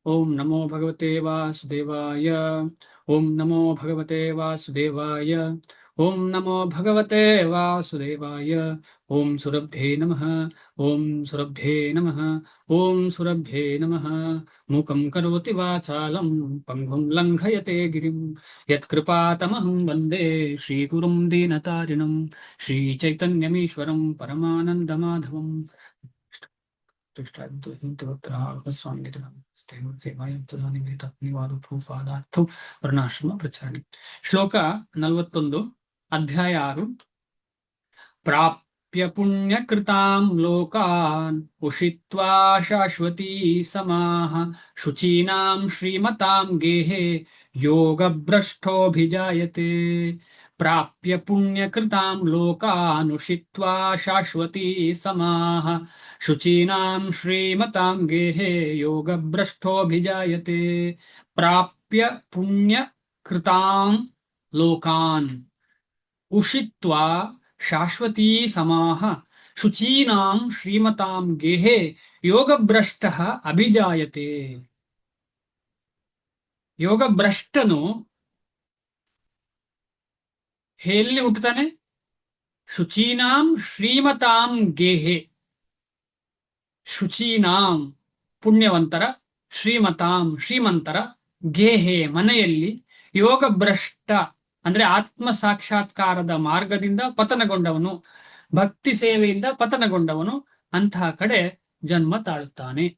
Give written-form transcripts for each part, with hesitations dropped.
ಓಂ ನಮೋ ಭಗವತೆ ವಾಸುದೇವಾಯ. ಓಂ ನಮೋ ಭಗವತೆ ವಾಸುದೇವಾಯ. ಓಂ ನಮೋ ಭಗವತೆ ವಾಸುದೇವಾಯ. ಓಂ ಸುರಭ್ಯೇ ನಮಃ. ಓಂ ಸುರಭ್ಯೇ ನಮಃ. ಓಂ ಸುರಭ್ಯೇ ನಮಃ. ಮೂಕಂ ಕರೋತಿ ವಾಚಾಲಂ ಪಂಗುಂ ಲಂಘಯತೆ ಗಿರಿಂ ಯತ್ಕೃಪಾತಮಹಂ ವಂದೇ ಶ್ರೀಗುರುಂ ದೀನತಾರಿಣಂ ಶ್ರೀಚೈತನ್ಯಮೀಶ್ವರಂ ಪರಮಾನಂದಮಾಧವಂ. ಸ್ವಾಮಿ ವರ್ಣಾಶ್ರಮ ಪ್ರಚಾರಣೆ. ಶ್ಲೋಕ 41, ಅಧ್ಯಾಯ 6. ಪ್ರಾಪ್ಯ ಪುಣ್ಯಕೃತಾಂ ಲೋಕಾನ್ ಉಷಿತ್ವಾ ಶಾಶ್ವತೀ ಸಮಾಹ ಶುಚೀನಾಂ ಶ್ರೀಮತಾಂ ಗೇಹೆ ಯೋಗಭ್ರಷ್ಟೋಭಿಜಾಯತೆ. ಪ್ರಾಪ್ಯ ಪುಣ್ಯಕೃತಾಂ ಲೋಕಾನ್ ಉಷಿತ್ವಾ ಶಾಶ್ವತೀ ಸಮಾಹ ಶುಚೀನಾಂ ಶ್ರೀಮತಾಂ ಗೇಹೆ ಯೋಗಭ್ರಷ್ಟೋಭಿಜಾಯತೆ. ಪ್ರಾಪ್ಯ ಪುಣ್ಯಕೃತಾಂ ಲೋಕಾನ್ ಉಷಿತ್ವಾ ಶಾಶ್ವತೀ ಸಮಾಹ ಶುಚೀನಾಂ ಶ್ರೀಮತಾಂ ಗೇಹೆ ಯೋಗಭ್ರಷ್ಟಃ ಅಭಿಜಾಯತೆ. ಯೋಗಭ್ರಷ್ಟನು ಎಲ್ಲಿ ಹುಟ್ಟುತ್ತಾನೆ? ಶುಚೀನಾಂ ಶ್ರೀಮತಾಂ ಗೇಹೆ. ಶುಚೀನಾಂ ಪುಣ್ಯವಂತರ, ಶ್ರೀಮತಾಂ ಶ್ರೀಮಂತರ, ಗೇಹೆ ಮನೆಯಲ್ಲಿ, ಯೋಗಭ್ರಷ್ಟ ಅಂದ್ರೆ ಆತ್ಮ ಸಾಕ್ಷಾತ್ಕಾರದ ಮಾರ್ಗದಿಂದ ಪತನಗೊಂಡವನು, ಭಕ್ತಿ ಸೇವೆಯಿಂದ ಪತನಗೊಂಡವನು ಅಂತಹ ಕಡೆ ಜನ್ಮ ತಾಳುತ್ತಾನೆ.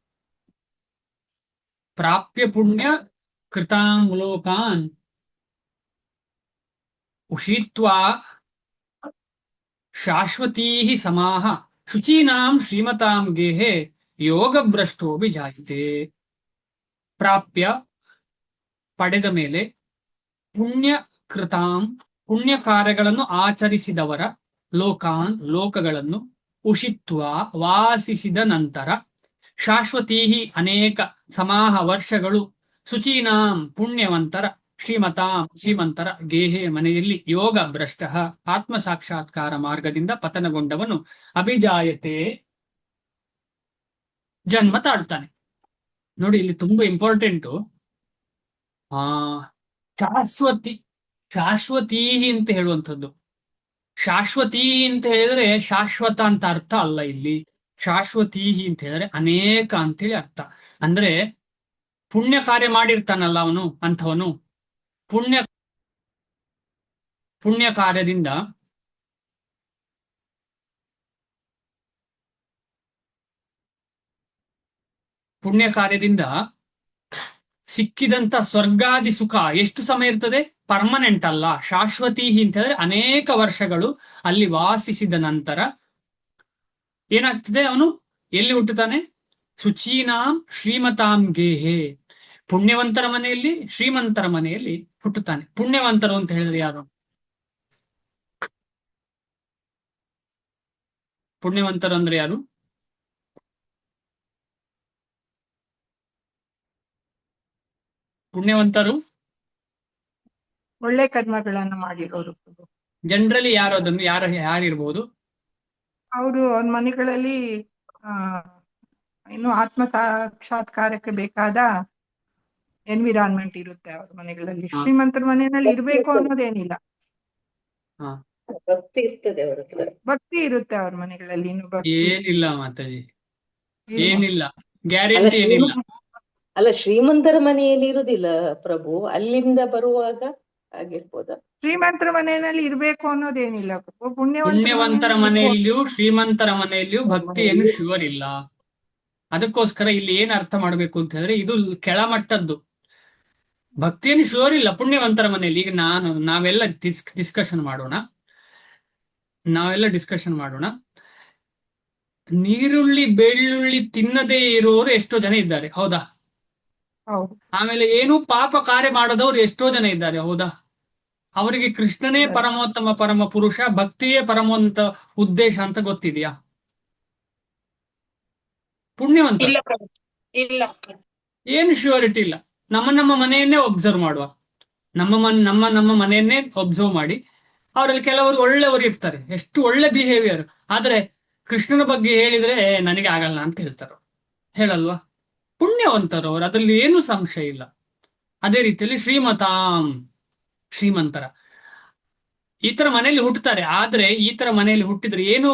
ಪ್ರಾಪ್ಯ ಪುಣ್ಯ ಕೃತಾಂ ಲೋಕಾನ್ ಉಷಿತ್ವಾ ಶಾಶ್ವತೀ ಸಮಾಹ ಶುಚೀನಾಂ ಶ್ರೀಮತಾಂ ಗೇಹೆ ಯೋಗಭ್ರಷ್ಟೋಭಿಜಾಯತೆ. ಪ್ರಾಪ್ಯ ಪಡೆದ ಮೇಲೆ, ಪುಣ್ಯ ಕೃತಾಂ ಪುಣ್ಯ ಕಾರ್ಯಗಳನ್ನು ಆಚರಿಸಿದವರ, ಲೋಕಾನ್ ಲೋಕಗಳನ್ನು, ಉಷಿತ್ವ ವಾಸಿಸಿದ ನಂತರ, ಶಾಶ್ವತೀ ಅನೇಕ ಸಮಾಹ ವರ್ಷಗಳು, ಶುಚೀನಾಂ ಪುಣ್ಯವಂತರ, ಶ್ರೀಮತಾಂ ಶ್ರೀಮಂತರ, ಗೇಹೆ ಮನೆಯಲ್ಲಿ, ಯೋಗ ಭ್ರಷ್ಟ ಆತ್ಮ ಸಾಕ್ಷಾತ್ಕಾರ ಮಾರ್ಗದಿಂದ ಪತನಗೊಂಡವನು, ಅಭಿಜಾಯತೆ ಜನ್ಮ ತಾಳುತ್ತಾನೆ. ನೋಡಿ, ಇಲ್ಲಿ ತುಂಬಾ ಇಂಪಾರ್ಟೆಂಟು. ಶಾಶ್ವತಿ ಶಾಶ್ವತೀ ಅಂತ ಹೇಳುವಂಥದ್ದು. ಶಾಶ್ವತೀ ಅಂತ ಹೇಳಿದ್ರೆ ಶಾಶ್ವತ ಅಂತ ಅರ್ಥ ಅಲ್ಲ. ಇಲ್ಲಿ ಶಾಶ್ವತೀ ಅಂತ ಹೇಳಿದ್ರೆ ಅನೇಕ ಅಂತೇಳಿ ಅರ್ಥ. ಅಂದ್ರೆ ಪುಣ್ಯ ಕಾರ್ಯ ಮಾಡಿರ್ತಾನಲ್ಲ ಅವನು, ಅಂಥವನು ಪುಣ್ಯ ಪುಣ್ಯ ಕಾರ್ಯದಿಂದ ಸಿಕ್ಕಿದಂತ ಸ್ವರ್ಗಾದಿ ಸುಖ ಎಷ್ಟು ಸಮಯ ಇರ್ತದೆ? ಪರ್ಮನೆಂಟ್ ಅಲ್ಲ, ಶಾಶ್ವತೀ ಅಂತ ಹೇಳಿದ್ರೆ ಅನೇಕ ವರ್ಷಗಳು ಅಲ್ಲಿ ವಾಸಿಸಿದ ನಂತರ ಏನಾಗ್ತದೆ? ಅವನು ಎಲ್ಲಿ ಹುಟ್ಟುತ್ತಾನೆ? ಶುಚೀನಾಂ ಶ್ರೀಮತಾಂ ಗೇಹೆ. ಪುಣ್ಯವಂತರ ಮನೆಯಲ್ಲಿ, ಶ್ರೀಮಂತರ ಮನೆಯಲ್ಲಿ ಹುಟ್ಟುತ್ತಾನೆ. ಪುಣ್ಯವಂತರು ಅಂತ ಹೇಳಿದ್ರೆ ಯಾರು? ಪುಣ್ಯವಂತರು ಅಂದ್ರೆ ಯಾರು? ಪುಣ್ಯವಂತರು ಒಳ್ಳೆ ಕರ್ಮಗಳನ್ನು ಮಾಡಿರೋರು. ಜನರಲಿ ಯಾರು? ಅದನ್ನು ಯಾರಿರ್ಬೋದು? ಅವರು ಅವ್ರ ಮನೆಗಳಲ್ಲಿ ಇನ್ನು ಆತ್ಮ ಸಾಕ್ಷಾತ್ಕಾರಕ್ಕೆ ಬೇಕಾದ ಎನ್ವಿರಾನ್ಮೆಂಟ್ ಇರುತ್ತೆ ಅವ್ರ ಮನೆಗಳಲ್ಲಿ. ಶ್ರೀಮಂತರ ಮನೆಯಲ್ಲಿ ಇರ್ಬೇಕು ಅನ್ನೋದೇನಿಲ್ಲ, ಭಕ್ತಿ ಇರ್ತದೆ ಅವ್ರ ಹತ್ರ, ಭಕ್ತಿ ಇರುತ್ತೆ ಅವ್ರ ಮನೆಗಳಲ್ಲಿ. ಇನ್ನು ಭಕ್ತಿ ಏನಿಲ್ಲ ಮಾತಾಜಿ, ಏನಿಲ್ಲ, ಗ್ಯಾರಂಟಿ ಏನಿಲ್ಲ. ಅಲ್ಲ, ಶ್ರೀಮಂತರ ಮನೆಯಲ್ಲಿ ಇರುದಿಲ್ಲ ಪ್ರಭು, ಅಲ್ಲಿಂದ ಬರುವಾಗ ಆಗಿರ್ಬೋದ. ಶ್ರೀಮಂತರ ಮನೆಯಲ್ಲಿ ಇರ್ಬೇಕು ಅನ್ನೋದೇನಿಲ್ಲ. ಪುಣ್ಯವಂತರ ಮನೆಯಲ್ಲಿಯೂ ಶ್ರೀಮಂತರ ಮನೆಯಲ್ಲಿಯೂ ಭಕ್ತಿ ಏನು ಶ್ಯೂರ್ ಇಲ್ಲ. ಅದಕ್ಕೋಸ್ಕರ ಇಲ್ಲಿ ಏನ್ ಅರ್ಥ ಮಾಡ್ಬೇಕು ಅಂತ ಹೇಳಿದ್ರೆ, ಇದು ಕೆಳಮಟ್ಟದ್ದು. ಭಕ್ತಿಯನ್ನು ಶ್ಯೂರ್ ಇಲ್ಲ ಪುಣ್ಯವಂತರ ಮನೆಯಲ್ಲಿ. ಈಗ ನಾವೆಲ್ಲ ಡಿಸ್ಕಷನ್ ಮಾಡೋಣ. ನೀರುಳ್ಳಿ ಬೆಳ್ಳುಳ್ಳಿ ತಿನ್ನದೇ ಇರೋರು ಎಷ್ಟೋ ಜನ ಇದ್ದಾರೆ, ಹೌದಾ? ಆಮೇಲೆ ಏನೂ ಪಾಪ ಕಾರ್ಯ ಮಾಡದವ್ರು ಎಷ್ಟೋ ಜನ ಇದ್ದಾರೆ, ಹೌದಾ? ಅವರಿಗೆ ಕೃಷ್ಣನೇ ಪರಮೋತ್ತಮ ಪರಮ ಪುರುಷ, ಭಕ್ತಿಯೇ ಪರಮೋನ್ನತ ಉದ್ದೇಶ ಅಂತ ಗೊತ್ತಿದೆಯಾ? ಪುಣ್ಯವಂತ ಏನು ಶ್ಯೂರಿಟಿ ಇಲ್ಲ. ನಮ್ಮ ಮನೆಯನ್ನೇ ಒಬ್ಸರ್ವ್ ಮಾಡುವ. ನಮ್ಮ ಮನೆಯನ್ನೇ ಒಬ್ಸರ್ವ್ ಮಾಡಿ. ಅವರಲ್ಲಿ ಕೆಲವರು ಒಳ್ಳೆಯವರು ಇರ್ತಾರೆ, ಎಷ್ಟು ಒಳ್ಳೆ ಬಿಹೇವಿಯರ್. ಆದ್ರೆ ಕೃಷ್ಣನ ಬಗ್ಗೆ ಹೇಳಿದ್ರೆ ನನಗೆ ಆಗಲ್ಲ ಅಂತ ಹೇಳ್ತಾರೆ, ಹೇಳಲ್ವಾ? ಪುಣ್ಯವಂತರವರು, ಅದರಲ್ಲಿ ಏನು ಸಂಶಯ ಇಲ್ಲ. ಅದೇ ರೀತಿಯಲ್ಲಿ ಶ್ರೀಮತಾಂ, ಶ್ರೀಮಂತರ ಈ ತರ ಮನೆಯಲ್ಲಿ ಹುಟ್ಟುತ್ತಾರೆ. ಆದ್ರೆ ಈ ತರ ಮನೆಯಲ್ಲಿ ಹುಟ್ಟಿದ್ರೆ ಏನು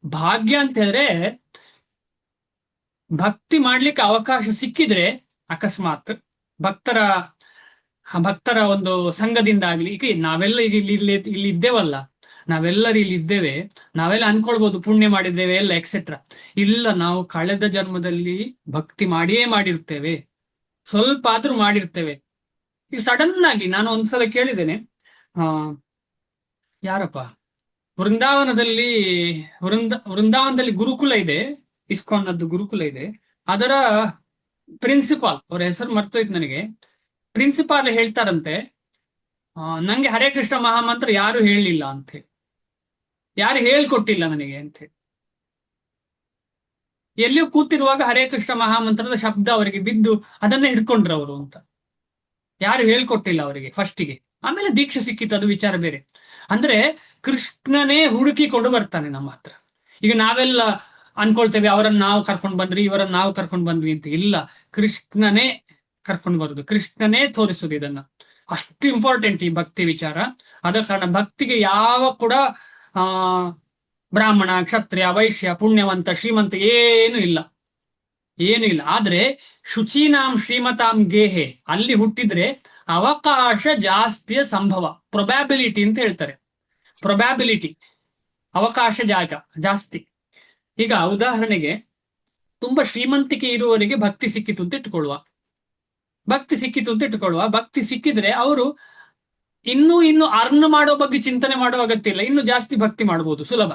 ಭಾಗ್ಯ ಅಂತ ಹೇಳಿದ್ರೆ, ಭಕ್ತಿ ಮಾಡ್ಲಿಕ್ಕೆ ಅವಕಾಶ ಸಿಕ್ಕಿದ್ರೆ, ಅಕಸ್ಮಾತ್ ಭಕ್ತರ ಭಕ್ತರ ಒಂದು ಸಂಘದಿಂದ ಆಗ್ಲಿ, ಈಗ ನಾವೆಲ್ಲ ಈಗ ಇಲ್ಲಿ ಇದ್ದೇವಲ್ಲ, ನಾವೆಲ್ಲರೂ ಇಲ್ಲಿ ಇದ್ದೇವೆ, ನಾವೆಲ್ಲ ಅನ್ಕೊಳ್ಬಹುದು ಪುಣ್ಯ ಮಾಡಿದ್ದೇವೆ ಎಲ್ಲ ಎಕ್ಸೆಟ್ರಾ. ಇಲ್ಲ, ನಾವು ಕಳೆದ ಜನ್ಮದಲ್ಲಿ ಭಕ್ತಿ ಮಾಡಿಯೇ ಮಾಡಿರ್ತೇವೆ, ಸ್ವಲ್ಪ ಆದ್ರೂ ಮಾಡಿರ್ತೇವೆ. ಈಗ ಸಡನ್ ಆಗಿ ನಾನು ಒಂದ್ಸಲ ಕೇಳಿದ್ದೇನೆ, ಯಾರಪ್ಪ, ವೃಂದಾವನದಲ್ಲಿ ವೃಂದಾವನದಲ್ಲಿ ಗುರುಕುಲ ಇದೆ, ಇಸ್ಕಾನ್ನದ್ದು ಗುರುಕುಲ ಇದೆ. ಅದರ ಪ್ರಿನ್ಸಿಪಾಲ್, ಅವ್ರ ಹೆಸರು ಮರ್ತೋಯ್ತು ನನಗೆ, ಪ್ರಿನ್ಸಿಪಾಲ್ ಹೇಳ್ತಾರಂತೆ, ನಂಗೆ ಹರೇ ಕೃಷ್ಣ ಮಹಾಮಂತ್ರ ಯಾರು ಹೇಳಲಿಲ್ಲ ಅಂತ ಹೇಳಿ, ಯಾರು ಹೇಳ್ಕೊಟ್ಟಿಲ್ಲ ನನಗೆ ಅಂತ ಹೇಳಿ. ಎಲ್ಲಿಯೂ ಕೂತಿರುವಾಗ ಹರೇ ಕೃಷ್ಣ ಮಹಾಮಂತ್ರದ ಶಬ್ದ ಅವರಿಗೆ ಬಿದ್ದು ಅದನ್ನೇ ಹಿಡ್ಕೊಂಡ್ರು ಅವರು ಅಂತ. ಯಾರು ಹೇಳ್ಕೊಟ್ಟಿಲ್ಲ ಅವರಿಗೆ ಫಸ್ಟಿಗೆ, ಆಮೇಲೆ ದೀಕ್ಷೆ ಸಿಕ್ಕಿತ್ತು, ಅದು ವಿಚಾರ ಬೇರೆ. ಅಂದ್ರೆ ಕೃಷ್ಣನೇ ಹುಡುಕಿಕೊಂಡು ಬರ್ತಾನೆ ನಮ್ಮ ಹತ್ರ. ಈಗ ನಾವೆಲ್ಲ ಅನ್ಕೊಳ್ತೇವೆ ಅವರನ್ನು ನಾವು ಕರ್ಕೊಂಡು ಬಂದ್ರಿ, ಇವರನ್ನು ನಾವು ಕರ್ಕೊಂಡು ಬಂದ್ವಿ ಅಂತ. ಇಲ್ಲ, ಕೃಷ್ಣನೇ ಕರ್ಕೊಂಡು ಬರುದು, ಕೃಷ್ಣನೇ ತೋರಿಸುದು ಇದನ್ನ. ಅಷ್ಟು ಇಂಪಾರ್ಟೆಂಟ್ ಈ ಭಕ್ತಿ ವಿಚಾರ. ಆದ ಕಾರಣ ಭಕ್ತಿಗೆ ಯಾವ ಕೂಡ ಬ್ರಾಹ್ಮಣ, ಕ್ಷತ್ರಿಯ, ವೈಶ್ಯ, ಪುಣ್ಯವಂತ, ಶ್ರೀಮಂತ ಏನು ಇಲ್ಲ, ಏನು ಇಲ್ಲ. ಆದ್ರೆ ಶುಚೀನಾಂ ಶ್ರೀಮತಾಂ ಗೇಹೆ, ಅಲ್ಲಿ ಹುಟ್ಟಿದ್ರೆ ಅವಕಾಶ ಜಾಸ್ತಿಯ ಸಂಭವ, ಪ್ರೊಬ್ಯಾಬಿಲಿಟಿ ಅಂತ ಹೇಳ್ತಾರೆ. ಪ್ರೊಬ್ಯಾಬಿಲಿಟಿ, ಅವಕಾಶ ಜಾಗ ಜಾಸ್ತಿ. ಈಗ ಉದಾಹರಣೆಗೆ, ತುಂಬಾ ಶ್ರೀಮಂತಿಕೆ ಇರುವವರಿಗೆ ಭಕ್ತಿ ಸಿಕ್ಕಿತು ಅಂತ ಇಟ್ಕೊಳ್ಳುವ, ಭಕ್ತಿ ಸಿಕ್ಕಿದ್ರೆ ಅವರು ಇನ್ನು ಅರ್ನ್ ಮಾಡೋ ಬಗ್ಗೆ ಚಿಂತನೆ ಮಾಡೋ ಅಗತ್ಯ ಇಲ್ಲ, ಇನ್ನು ಜಾಸ್ತಿ ಭಕ್ತಿ ಮಾಡಬಹುದು, ಸುಲಭ.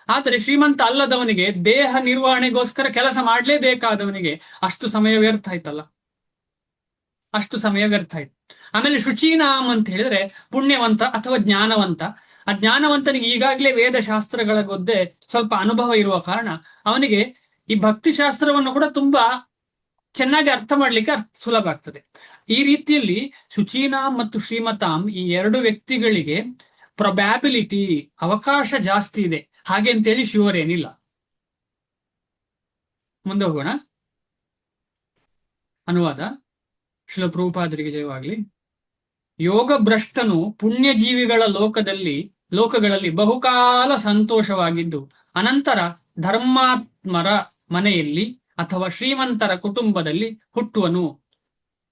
ಆದರೆ ಶ್ರೀಮಂತ ಅಲ್ಲದವನಿಗೆ, ದೇಹ ನಿರ್ವಹಣೆಗೋಸ್ಕರ ಕೆಲಸ ಮಾಡ್ಲೇಬೇಕಾದವನಿಗೆ ಅಷ್ಟು ಸಮಯ ವ್ಯರ್ಥ ಆಯ್ತಲ್ಲ, ಅಷ್ಟು ಸಮಯ ವ್ಯರ್ಥ ಆಯ್ತು. ಆಮೇಲೆ ಶುಚೀನಾಮ್ ಅಂತ ಹೇಳಿದ್ರೆ ಪುಣ್ಯವಂತ ಅಥವಾ ಜ್ಞಾನವಂತ. ಆ ಜ್ಞಾನವಂತನಿಗೆ ಈಗಾಗಲೇ ವೇದಶಾಸ್ತ್ರಗಳ ಗೊದ್ದೆ ಸ್ವಲ್ಪ ಅನುಭವ ಇರುವ ಕಾರಣ ಅವನಿಗೆ ಈ ಭಕ್ತಿ ಶಾಸ್ತ್ರವನ್ನು ಕೂಡ ತುಂಬಾ ಚೆನ್ನಾಗಿ ಅರ್ಥ ಮಾಡ್ಲಿಕ್ಕೆ ಸುಲಭ ಆಗ್ತದೆ. ಈ ರೀತಿಯಲ್ಲಿ ಶುಚೀನಾಮ್ ಮತ್ತು ಶ್ರೀಮತಾಂ, ಈ ಎರಡು ವ್ಯಕ್ತಿಗಳಿಗೆ ಪ್ರೊಬ್ಯಾಬಿಲಿಟಿ, ಅವಕಾಶ ಜಾಸ್ತಿ ಇದೆ. ಹಾಗೆ ಅಂತೇಳಿ ಶ್ಯೂರ್ ಏನಿಲ್ಲ. ಮುಂದೆ ಹೋಗೋಣ. ಅನುವಾದ. ಶ್ರೀಲ ಪ್ರಭುಪಾದರಿಗೆ ಜಯವಾಗ್ಲಿ. ಯೋಗ ಭ್ರಷ್ಟನು ಪುಣ್ಯಜೀವಿಗಳ ಲೋಕಗಳಲ್ಲಿ ಬಹುಕಾಲ ಸಂತೋಷವಾಗಿದ್ದು, ಅನಂತರ ಧರ್ಮಾತ್ಮರ ಮನೆಯಲ್ಲಿ ಅಥವಾ ಶ್ರೀಮಂತರ ಕುಟುಂಬದಲ್ಲಿ ಹುಟ್ಟುವನು.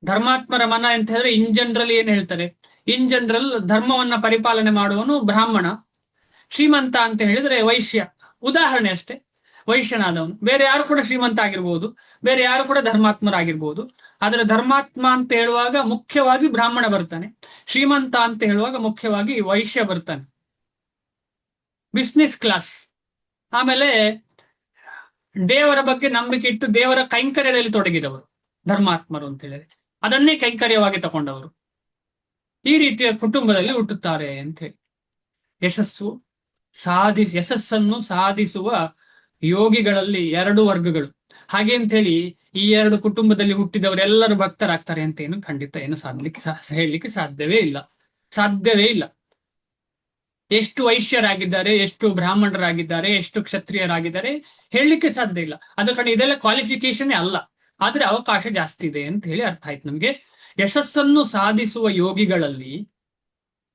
ಧರ್ಮಾತ್ಮರ ಮನ ಅಂತ ಹೇಳಿದ್ರೆ ಇನ್ ಜನರಲ್ ಏನ್ ಹೇಳ್ತಾರೆ, ಇನ್ ಜನರಲ್ ಧರ್ಮವನ್ನ ಪರಿಪಾಲನೆ ಮಾಡುವನು ಬ್ರಾಹ್ಮಣ. ಶ್ರೀಮಂತ ಅಂತ ಹೇಳಿದ್ರೆ ವೈಶ್ಯ, ಉದಾಹರಣೆ ಅಷ್ಟೇ. ವೈಶ್ಯನಾದವನು, ಬೇರೆ ಯಾರು ಕೂಡ ಶ್ರೀಮಂತ ಆಗಿರ್ಬೋದು, ಬೇರೆ ಯಾರು ಕೂಡ ಧರ್ಮಾತ್ಮರಾಗಿರ್ಬೋದು. ಆದ್ರೆ ಧರ್ಮಾತ್ಮ ಅಂತ ಹೇಳುವಾಗ ಮುಖ್ಯವಾಗಿ ಬ್ರಾಹ್ಮಣ ಬರ್ತಾನೆ, ಶ್ರೀಮಂತ ಅಂತ ಹೇಳುವಾಗ ಮುಖ್ಯವಾಗಿ ವೈಶ್ಯ ಬರ್ತಾನೆ. Business class. ಆಮೇಲೆ ದೇವರ ಬಗ್ಗೆ ನಂಬಿಕೆ ಇಟ್ಟು ದೇವರ ಕೈಂಕರ್ಯದಲ್ಲಿ ತೊಡಗಿದವರು ಧರ್ಮಾತ್ಮರು ಅಂತ ಹೇಳಿದ್ರೆ, ಅದನ್ನೇ ಕೈಂಕರ್ಯವಾಗಿ ತಗೊಂಡವರು. ಈ ರೀತಿಯ ಕುಟುಂಬದಲ್ಲಿ ಹುಟ್ಟುತ್ತಾರೆ ಅಂತ ಹೇಳಿ. ಯಶಸ್ಸನ್ನು ಸಾಧಿಸುವ ಯೋಗಿಗಳಲ್ಲಿ ಎರಡು ವರ್ಗಗಳು. ಹಾಗೆ ಅಂತ ಹೇಳಿ ಈ ಎರಡು ಕುಟುಂಬದಲ್ಲಿ ಹುಟ್ಟಿದವರೆಲ್ಲರೂ ಭಕ್ತರಾಗ್ತಾರೆ ಅಂತ ಖಂಡಿತ ಹೇಳಲಿಕ್ಕೆ ಸಾಧ್ಯವೇ ಇಲ್ಲ. ಎಷ್ಟು ವೈಶ್ಯರಾಗಿದ್ದಾರೆ, ಎಷ್ಟು ಬ್ರಾಹ್ಮಣರಾಗಿದ್ದಾರೆ, ಎಷ್ಟು ಕ್ಷತ್ರಿಯರಾಗಿದ್ದಾರೆ ಹೇಳಲಿಕ್ಕೆ ಸಾಧ್ಯ ಇಲ್ಲ. ಅದ ಕಾರಣ ಇದೆಲ್ಲ ಕ್ವಾಲಿಫಿಕೇಶನ್ ಅಲ್ಲ, ಆದ್ರೆ ಅವಕಾಶ ಜಾಸ್ತಿ ಇದೆ ಅಂತ ಹೇಳಿ ಅರ್ಥ ಆಯ್ತು ನಮ್ಗೆ. ಯಶಸ್ಸನ್ನು ಸಾಧಿಸುವ ಯೋಗಿಗಳಲ್ಲಿ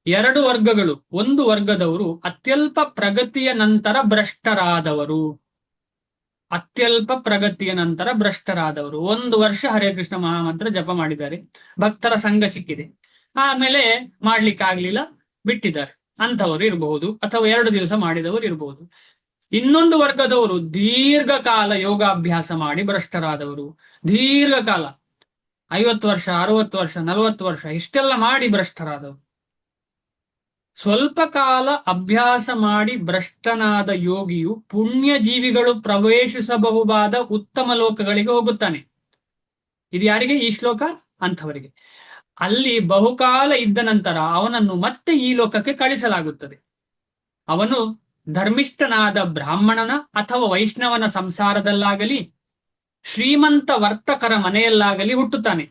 ಎರಡು ವರ್ಗಗಳು. ಒಂದು ವರ್ಗದವರು ಅತ್ಯಲ್ಪ ಪ್ರಗತಿಯ ನಂತರ ಭ್ರಷ್ಟರಾದವರು. 1 ವರ್ಷ ಹರೇ ಕೃಷ್ಣ ಮಹಾಮಂತ್ರ ಜಪ ಮಾಡಿದ್ದಾರೆ, ಭಕ್ತರ ಸಂಘ ಸಿಕ್ಕಿದೆ, ಆಮೇಲೆ ಮಾಡ್ಲಿಕ್ಕೆ ಆಗ್ಲಿಲ್ಲ, ಬಿಟ್ಟಿದ್ದಾರೆ. ಅಂಥವರು ಇರಬಹುದು, ಅಥವಾ 2 ದಿವಸ ಮಾಡಿದವರು ಇರಬಹುದು. ಇನ್ನೊಂದು ವರ್ಗದವರು ದೀರ್ಘಕಾಲ ಯೋಗಾಭ್ಯಾಸ ಮಾಡಿ ಭ್ರಷ್ಟರಾದವರು. ದೀರ್ಘಕಾಲ 50 ವರ್ಷ, 60 ವರ್ಷ, 40 ವರ್ಷ ಇಷ್ಟೆಲ್ಲ ಮಾಡಿ ಭ್ರಷ್ಟರಾದವರು. ಸ್ವಲ್ಪ ಕಾಲ ಅಭ್ಯಾಸ ಮಾಡಿ ಭ್ರಷ್ಟನಾದ ಯೋಗಿಯು ಪುಣ್ಯಜೀವಿಗಳು ಪ್ರವೇಶಿಸಬಹುದಾದ ಉತ್ತಮ ಲೋಕಗಳಿಗೆ ಹೋಗುತ್ತಾನೆ. ಇದು ಯಾರಿಗೆ ಈ ಶ್ಲೋಕ? ಅಂಥವರಿಗೆ. ಅಲ್ಲಿ ಬಹುಕಾಲ ಇದ್ದ ನಂತರ ಅವನನ್ನು ಮತ್ತೆ ಈ ಲೋಕಕ್ಕೆ ಕಳಿಸಲಾಗುತ್ತದೆ. ಅವನು ಧರ್ಮಿಷ್ಠನಾದ ಬ್ರಾಹ್ಮಣನ ಅಥವಾ ವೈಷ್ಣವನ ಸಂಸಾರದಲ್ಲಾಗಲಿ, ಶ್ರೀಮಂತ ವರ್ತಕರ ಮನೆಯಲ್ಲಾಗಲಿ ಹುಟ್ಟುತ್ತಾನೆ.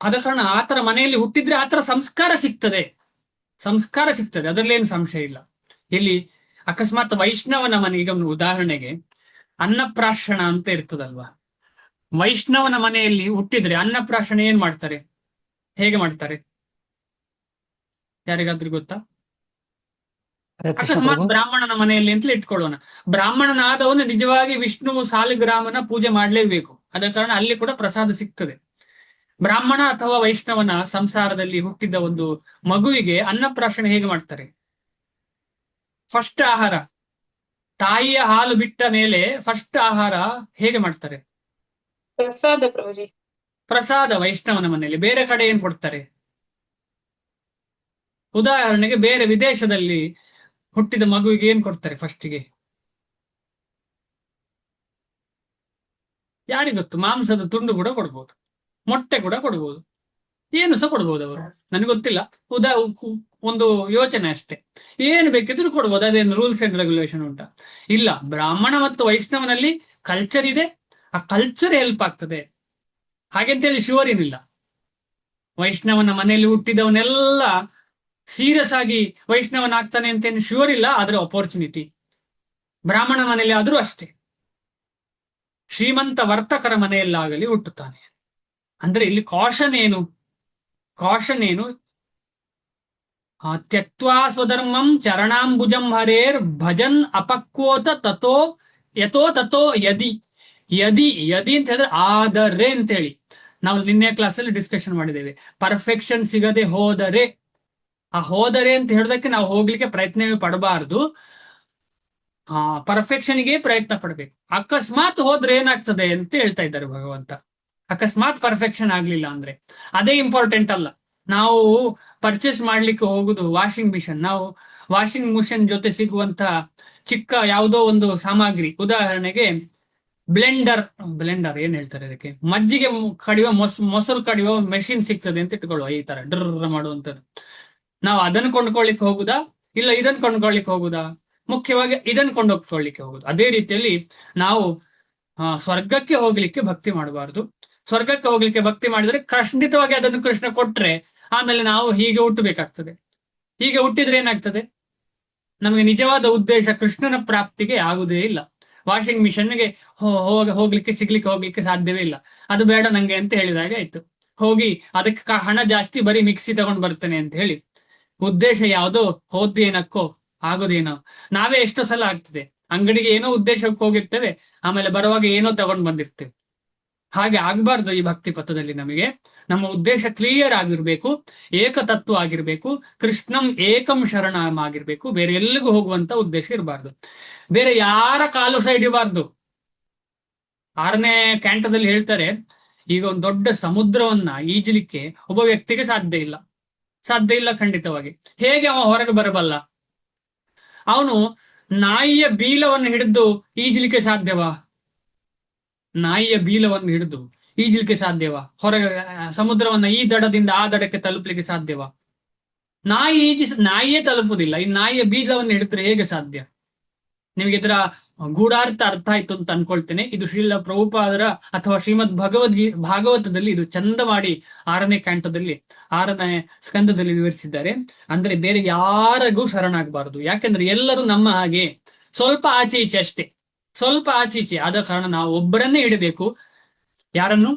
ಆದ ಕಾರಣ ಆತರ ಮನೆಯಲ್ಲಿ ಹುಟ್ಟಿದ್ರೆ ಆತರ ಸಂಸ್ಕಾರ ಸಿಗ್ತದೆ, ಅದರಲ್ಲೇನು ಸಂಶಯ ಇಲ್ಲ. ಇಲ್ಲಿ ಅಕಸ್ಮಾತ್ ವೈಷ್ಣವನ ಮನೆ, ಈಗ ಉದಾಹರಣೆಗೆ ಅನ್ನಪ್ರಾಶನ ಅಂತ ಇರ್ತದಲ್ವಾ. ವೈಷ್ಣವನ ಮನೆಯಲ್ಲಿ ಹುಟ್ಟಿದ್ರೆ ಅನ್ನಪ್ರಾಶನ ಏನ್ ಮಾಡ್ತಾರೆ, ಹೇಗೆ ಮಾಡ್ತಾರೆ, ಯಾರಿಗಾದ್ರೂ ಗೊತ್ತಾ? ಹರೇ ಕೃಷ್ಣ ಅಕಸ್ಮಾತ್ ಪ್ರಭು. ಬ್ರಾಹ್ಮಣನ ಮನೆಯಲ್ಲಿ ಅಂತಲೇ ಇಟ್ಕೊಳ್ಳೋಣ. ಬ್ರಾಹ್ಮಣನಾದವನು ನಿಜವಾಗಿ ವಿಷ್ಣು ಸಾಲಿಗ್ರಾಮನ ಪೂಜೆ ಮಾಡ್ಲೇಬೇಕು. ಅದ ಕಾರಣ ಅಲ್ಲಿ ಕೂಡ ಪ್ರಸಾದ ಸಿಗ್ತದೆ. ಬ್ರಾಹ್ಮಣ ಅಥವಾ ವೈಷ್ಣವನ ಸಂಸಾರದಲ್ಲಿ ಹುಟ್ಟಿದ ಒಂದು ಮಗುವಿಗೆ ಅನ್ನಪ್ರಾಶನ ಹೇಗೆ ಮಾಡ್ತಾರೆ? ಫಸ್ಟ್ ಆಹಾರ, ತಾಯಿಯ ಹಾಲು ಬಿಟ್ಟ ಮೇಲೆ ಫಸ್ಟ್ ಆಹಾರ ಹೇಗೆ ಮಾಡ್ತಾರೆ? ಪ್ರಸಾದ ಪ್ರಭುಜಿ. ಪ್ರಸಾದ ವೈಷ್ಣವನ ಮನೆಯಲ್ಲಿ. ಬೇರೆ ಕಡೆ ಏನ್ ಕೊಡ್ತಾರೆ? ಉದಾಹರಣೆಗೆ ಬೇರೆ ವಿದೇಶದಲ್ಲಿ ಹುಟ್ಟಿದ ಮಗುವಿಗೆ ಏನ್ ಕೊಡ್ತಾರೆ ಫಸ್ಟಿಗೆ? ಯಾರಿಗೊತ್ತು? ಮಾಂಸದ ತುಂಡು ಕೂಡ ಕೊಡ್ಬೋದು, ಮೊಟ್ಟೆ ಕೂಡ ಕೊಡ್ಬೋದು, ಏನು ಸಹ ಕೊಡ್ಬೋದು ಅವರು, ನನಗೆ ಗೊತ್ತಿಲ್ಲ. ಒಂದು ಯೋಚನೆ ಅಷ್ಟೇ. ಏನು ಬೇಕಿದ್ರು ಕೊಡ್ಬೋದು. ಅದೇನು ರೂಲ್ಸ್ ಅಂಡ್ ರೆಗ್ಯುಲೇಷನ್ ಉಂಟಾ? ಇಲ್ಲ. ಬ್ರಾಹ್ಮಣ ಮತ್ತು ವೈಷ್ಣವನಲ್ಲಿ ಕಲ್ಚರ್ ಇದೆ, ಆ ಕಲ್ಚರ್ ಹೆಲ್ಪ್ ಆಗ್ತದೆ. ಹಾಗೆಂತೇಳಿ ಶೂರ್ ಏನಿಲ್ಲ. ವೈಷ್ಣವನ ಮನೆಯಲ್ಲಿ ಹುಟ್ಟಿದವನೆಲ್ಲ ಸೀರಿಯಸ್ ಆಗಿ ವೈಷ್ಣವನಾಗ್ತಾನೆ ಅಂತೇನು ಶೂರ್ ಇಲ್ಲ. ಆದ್ರೆ ಅಪರ್ಚುನಿಟಿ. ಬ್ರಾಹ್ಮಣ ಮನೆಯಲ್ಲಿ ಆದ್ರೂ ಅಷ್ಟೇ, ಶ್ರೀಮಂತ ವರ್ತಕರ ಮನೆಯಲ್ಲಾಗಲಿ ಹುಟ್ಟುತ್ತಾನೆ. ಅಂದ್ರೆ ಇಲ್ಲಿ ಕಾಷನ್ ಏನು? ಕಾಷನ್ ಏನು? ತ್ಯಕ್ತ್ವಾ ಸ್ವಧರ್ಮಂ ಚರಣಾಂಬುಜಂ ಹರೇರ್ ಭಜನ್ ಅಪಕ್ವೋತ ತಥೋ ಯಥೋ ತಥೋ ಯದಿ. ಯದಿ ಯದಿ ಅಂತ ಹೇಳಿದ್ರೆ ಆದರೆ ಅಂತ ಹೇಳಿ ನಾವು ನಿನ್ನೆ ಕ್ಲಾಸಲ್ಲಿ ಡಿಸ್ಕಷನ್ ಮಾಡಿದ್ದೇವೆ. ಪರ್ಫೆಕ್ಷನ್ ಸಿಗದೆ ಹೋದರೆ, ಆ ಹೋದರೆ ಅಂತ ಹೇಳೋದಕ್ಕೆ ನಾವು ಹೋಗ್ಲಿಕ್ಕೆ ಪ್ರಯತ್ನವೇ ಪಡಬಾರದು. ಪರ್ಫೆಕ್ಷನ್ಗೆ ಪ್ರಯತ್ನ ಪಡಬೇಕು. ಅಕಸ್ಮಾತ್ ಹೋದ್ರೆ ಏನಾಗ್ತದೆ ಅಂತ ಹೇಳ್ತಾ ಇದ್ದಾರೆ ಭಗವಂತ. ಅಕಸ್ಮಾತ್ ಪರ್ಫೆಕ್ಷನ್ ಆಗ್ಲಿಲ್ಲ ಅಂದ್ರೆ ಅದೇ ಇಂಪಾರ್ಟೆಂಟ್ ಅಲ್ಲ. ನಾವು ಪರ್ಚೇಸ್ ಮಾಡ್ಲಿಕ್ಕೆ ಹೋಗುದು ವಾಷಿಂಗ್ ಮಿಷನ್, ನಾವು ವಾಷಿಂಗ್ ಮಿಷನ್ ಜೊತೆ ಸಿಗುವಂತ ಚಿಕ್ಕ ಯಾವುದೋ ಒಂದು ಸಾಮಗ್ರಿ, ಉದಾಹರಣೆಗೆ ಬ್ಲೆಂಡರ್ ಏನ್ ಹೇಳ್ತಾರೆ ಅದಕ್ಕೆ, ಮಜ್ಜಿಗೆ ಕಡಿಯುವ ಮೊಸರು ಕಡಿಯುವ ಮೆಷಿನ್ ಸಿಗ್ತದೆ ಅಂತ ಇಟ್ಕೊಳ್ಳುವ, ಈ ತರ ಡ್ರ ಮಾಡುವಂಥದ್ದು. ನಾವು ಅದನ್ನು ಕೊಂಡ್ಕೊಳ್ಳಿಕ್ಕೆ ಹೋಗುದಾ, ಇಲ್ಲ ಇದನ್ನು ಕೊಂಡ್ಕೊಳ್ಳಿಕ್ಕೆ ಹೋಗುದಾ? ಮುಖ್ಯವಾಗಿ ಇದನ್ನು ಕೊಂಡೋಗ್ಕೊಳ್ಳಿಕ್ಕೆ ಹೋಗುದು. ಅದೇ ರೀತಿಯಲ್ಲಿ ನಾವು ಸ್ವರ್ಗಕ್ಕೆ ಹೋಗ್ಲಿಕ್ಕೆ ಭಕ್ತಿ ಮಾಡಬಾರ್ದು. ಸ್ವರ್ಗಕ್ಕೆ ಹೋಗ್ಲಿಕ್ಕೆ ಭಕ್ತಿ ಮಾಡಿದ್ರೆ ಖಂಡಿತವಾಗಿ ಅದನ್ನು ಕೃಷ್ಣ ಕೊಟ್ರೆ ಆಮೇಲೆ ನಾವು ಹೀಗೆ ಹುಟ್ಟಬೇಕಾಗ್ತದೆ. ಹೀಗೆ ಹುಟ್ಟಿದ್ರೆ ಏನಾಗ್ತದೆ? ನಮಗೆ ನಿಜವಾದ ಉದ್ದೇಶ ಕೃಷ್ಣನ ಪ್ರಾಪ್ತಿಗೆ ಆಗುದೇ ಇಲ್ಲ. ವಾಷಿಂಗ್ ಮಿಷನ್ಗೆ ಹೋಗ್ಲಿಕ್ಕೆ ಸಾಧ್ಯವೇ ಇಲ್ಲ. ಅದು ಬೇಡ ನಂಗೆ ಅಂತ ಹೇಳಿದಾಗ ಆಯ್ತು, ಹೋಗಿ ಅದಕ್ಕೆ ಹಣ ಜಾಸ್ತಿ, ಬರೀ ಮಿಕ್ಸಿ ತಗೊಂಡು ಬರ್ತೇನೆ ಅಂತ ಹೇಳಿ. ಉದ್ದೇಶ ಯಾವುದೋ ಹೋದ್ದೇನಕ್ಕೋ ಆಗೋದೇನೋ. ನಾವೇ ಎಷ್ಟೋ ಸಲ ಆಗ್ತದೆ, ಅಂಗಡಿಗೆ ಏನೋ ಉದ್ದೇಶಕ್ಕೆ ಹೋಗಿರ್ತೇವೆ, ಆಮೇಲೆ ಬರುವಾಗ ಏನೋ ತಗೊಂಡು ಬಂದಿರ್ತೇವೆ. ಹಾಗೆ ಆಗ್ಬಾರ್ದು. ಈ ಭಕ್ತಿ ಪಥದಲ್ಲಿ ನಮಗೆ ನಮ್ಮ ಉದ್ದೇಶ ಕ್ಲಿಯರ್ ಆಗಿರ್ಬೇಕು, ಏಕತತ್ವ ಆಗಿರ್ಬೇಕು, ಕೃಷ್ಣಂ ಏಕಂ ಶರಣಂ ಆಗಿರ್ಬೇಕು. ಬೇರೆ ಎಲ್ಲಿಗೂ ಹೋಗುವಂತ ಉದ್ದೇಶ ಇರಬಾರ್ದು, ಬೇರೆ ಯಾರ ಕಾಲು ಸೈಡ್ ಇರಬಾರ್ದು. 6ನೇ ಕ್ಯಾಂಟದಲ್ಲಿ ಹೇಳ್ತಾರೆ, ಈಗ ಒಂದು ದೊಡ್ಡ ಸಮುದ್ರವನ್ನ ಈಜಲಿಕ್ಕೆ ಒಬ್ಬ ವ್ಯಕ್ತಿಗೆ ಸಾಧ್ಯ ಇಲ್ಲ ಖಂಡಿತವಾಗಿ. ಹೇಗೆ ಅವ ಹೊರಗೆ ಬರಬಲ್ಲ? ಅವನು ನಾಯಿಯ ಬೀಲವನ್ನು ಹಿಡಿದು ಈಜಲಿಕ್ಕೆ ಸಾಧ್ಯವಾ? ನಾಯಿಯ ಬೀಲವನ್ನು ಹಿಡಿದು ಈಜಲಿಕ್ಕೆ ಸಾಧ್ಯವಾ? ಹೊರಗೆ ಸಮುದ್ರವನ್ನ ಈ ದಡದಿಂದ ಆ ದಡಕ್ಕೆ ತಲುಪಲಿಕ್ಕೆ ಸಾಧ್ಯವಾ? ನಾಯಿಯೇ ತಲುಪುದಿಲ್ಲ, ಈ ನಾಯಿಯ ಬೀಲವನ್ನು ಹಿಡಿದ್ರೆ ಹೇಗೆ ಸಾಧ್ಯ? ನಿಮಗೆ ಇದರ ಗೂಢಾರ್ಥ ಅರ್ಥ ಆಯ್ತು ಅಂತ ಅನ್ಕೊಳ್ತೇನೆ. ಇದು ಶ್ರೀಲ ಪ್ರಭುಪಾದರ ಅಥವಾ ಶ್ರೀಮದ್ ಭಾಗವತದಲ್ಲಿ ಇದು ಚಂದ ಮಾಡಿ 6ನೇ ಕ್ಯಾಂಟದಲ್ಲಿ 6ನೇ ಸ್ಕಂದದಲ್ಲಿ ವಿವರಿಸಿದ್ದಾರೆ. ಅಂದ್ರೆ ಬೇರೆ ಯಾರಿಗೂ ಶರಣಾಗಬಾರದು. ಯಾಕೆಂದ್ರೆ ಎಲ್ಲರೂ ನಮ್ಮ ಹಾಗೆ ಸ್ವಲ್ಪ ಆಚೆ ಈಚೆ ಅಷ್ಟೇ, ಸ್ವಲ್ಪ ಆಚೆ ಈಚೆ. ಆದ ಕಾರಣ ನಾವು ಒಬ್ಬರನ್ನೇ ಇಡಬೇಕು. ಯಾರನ್ನು?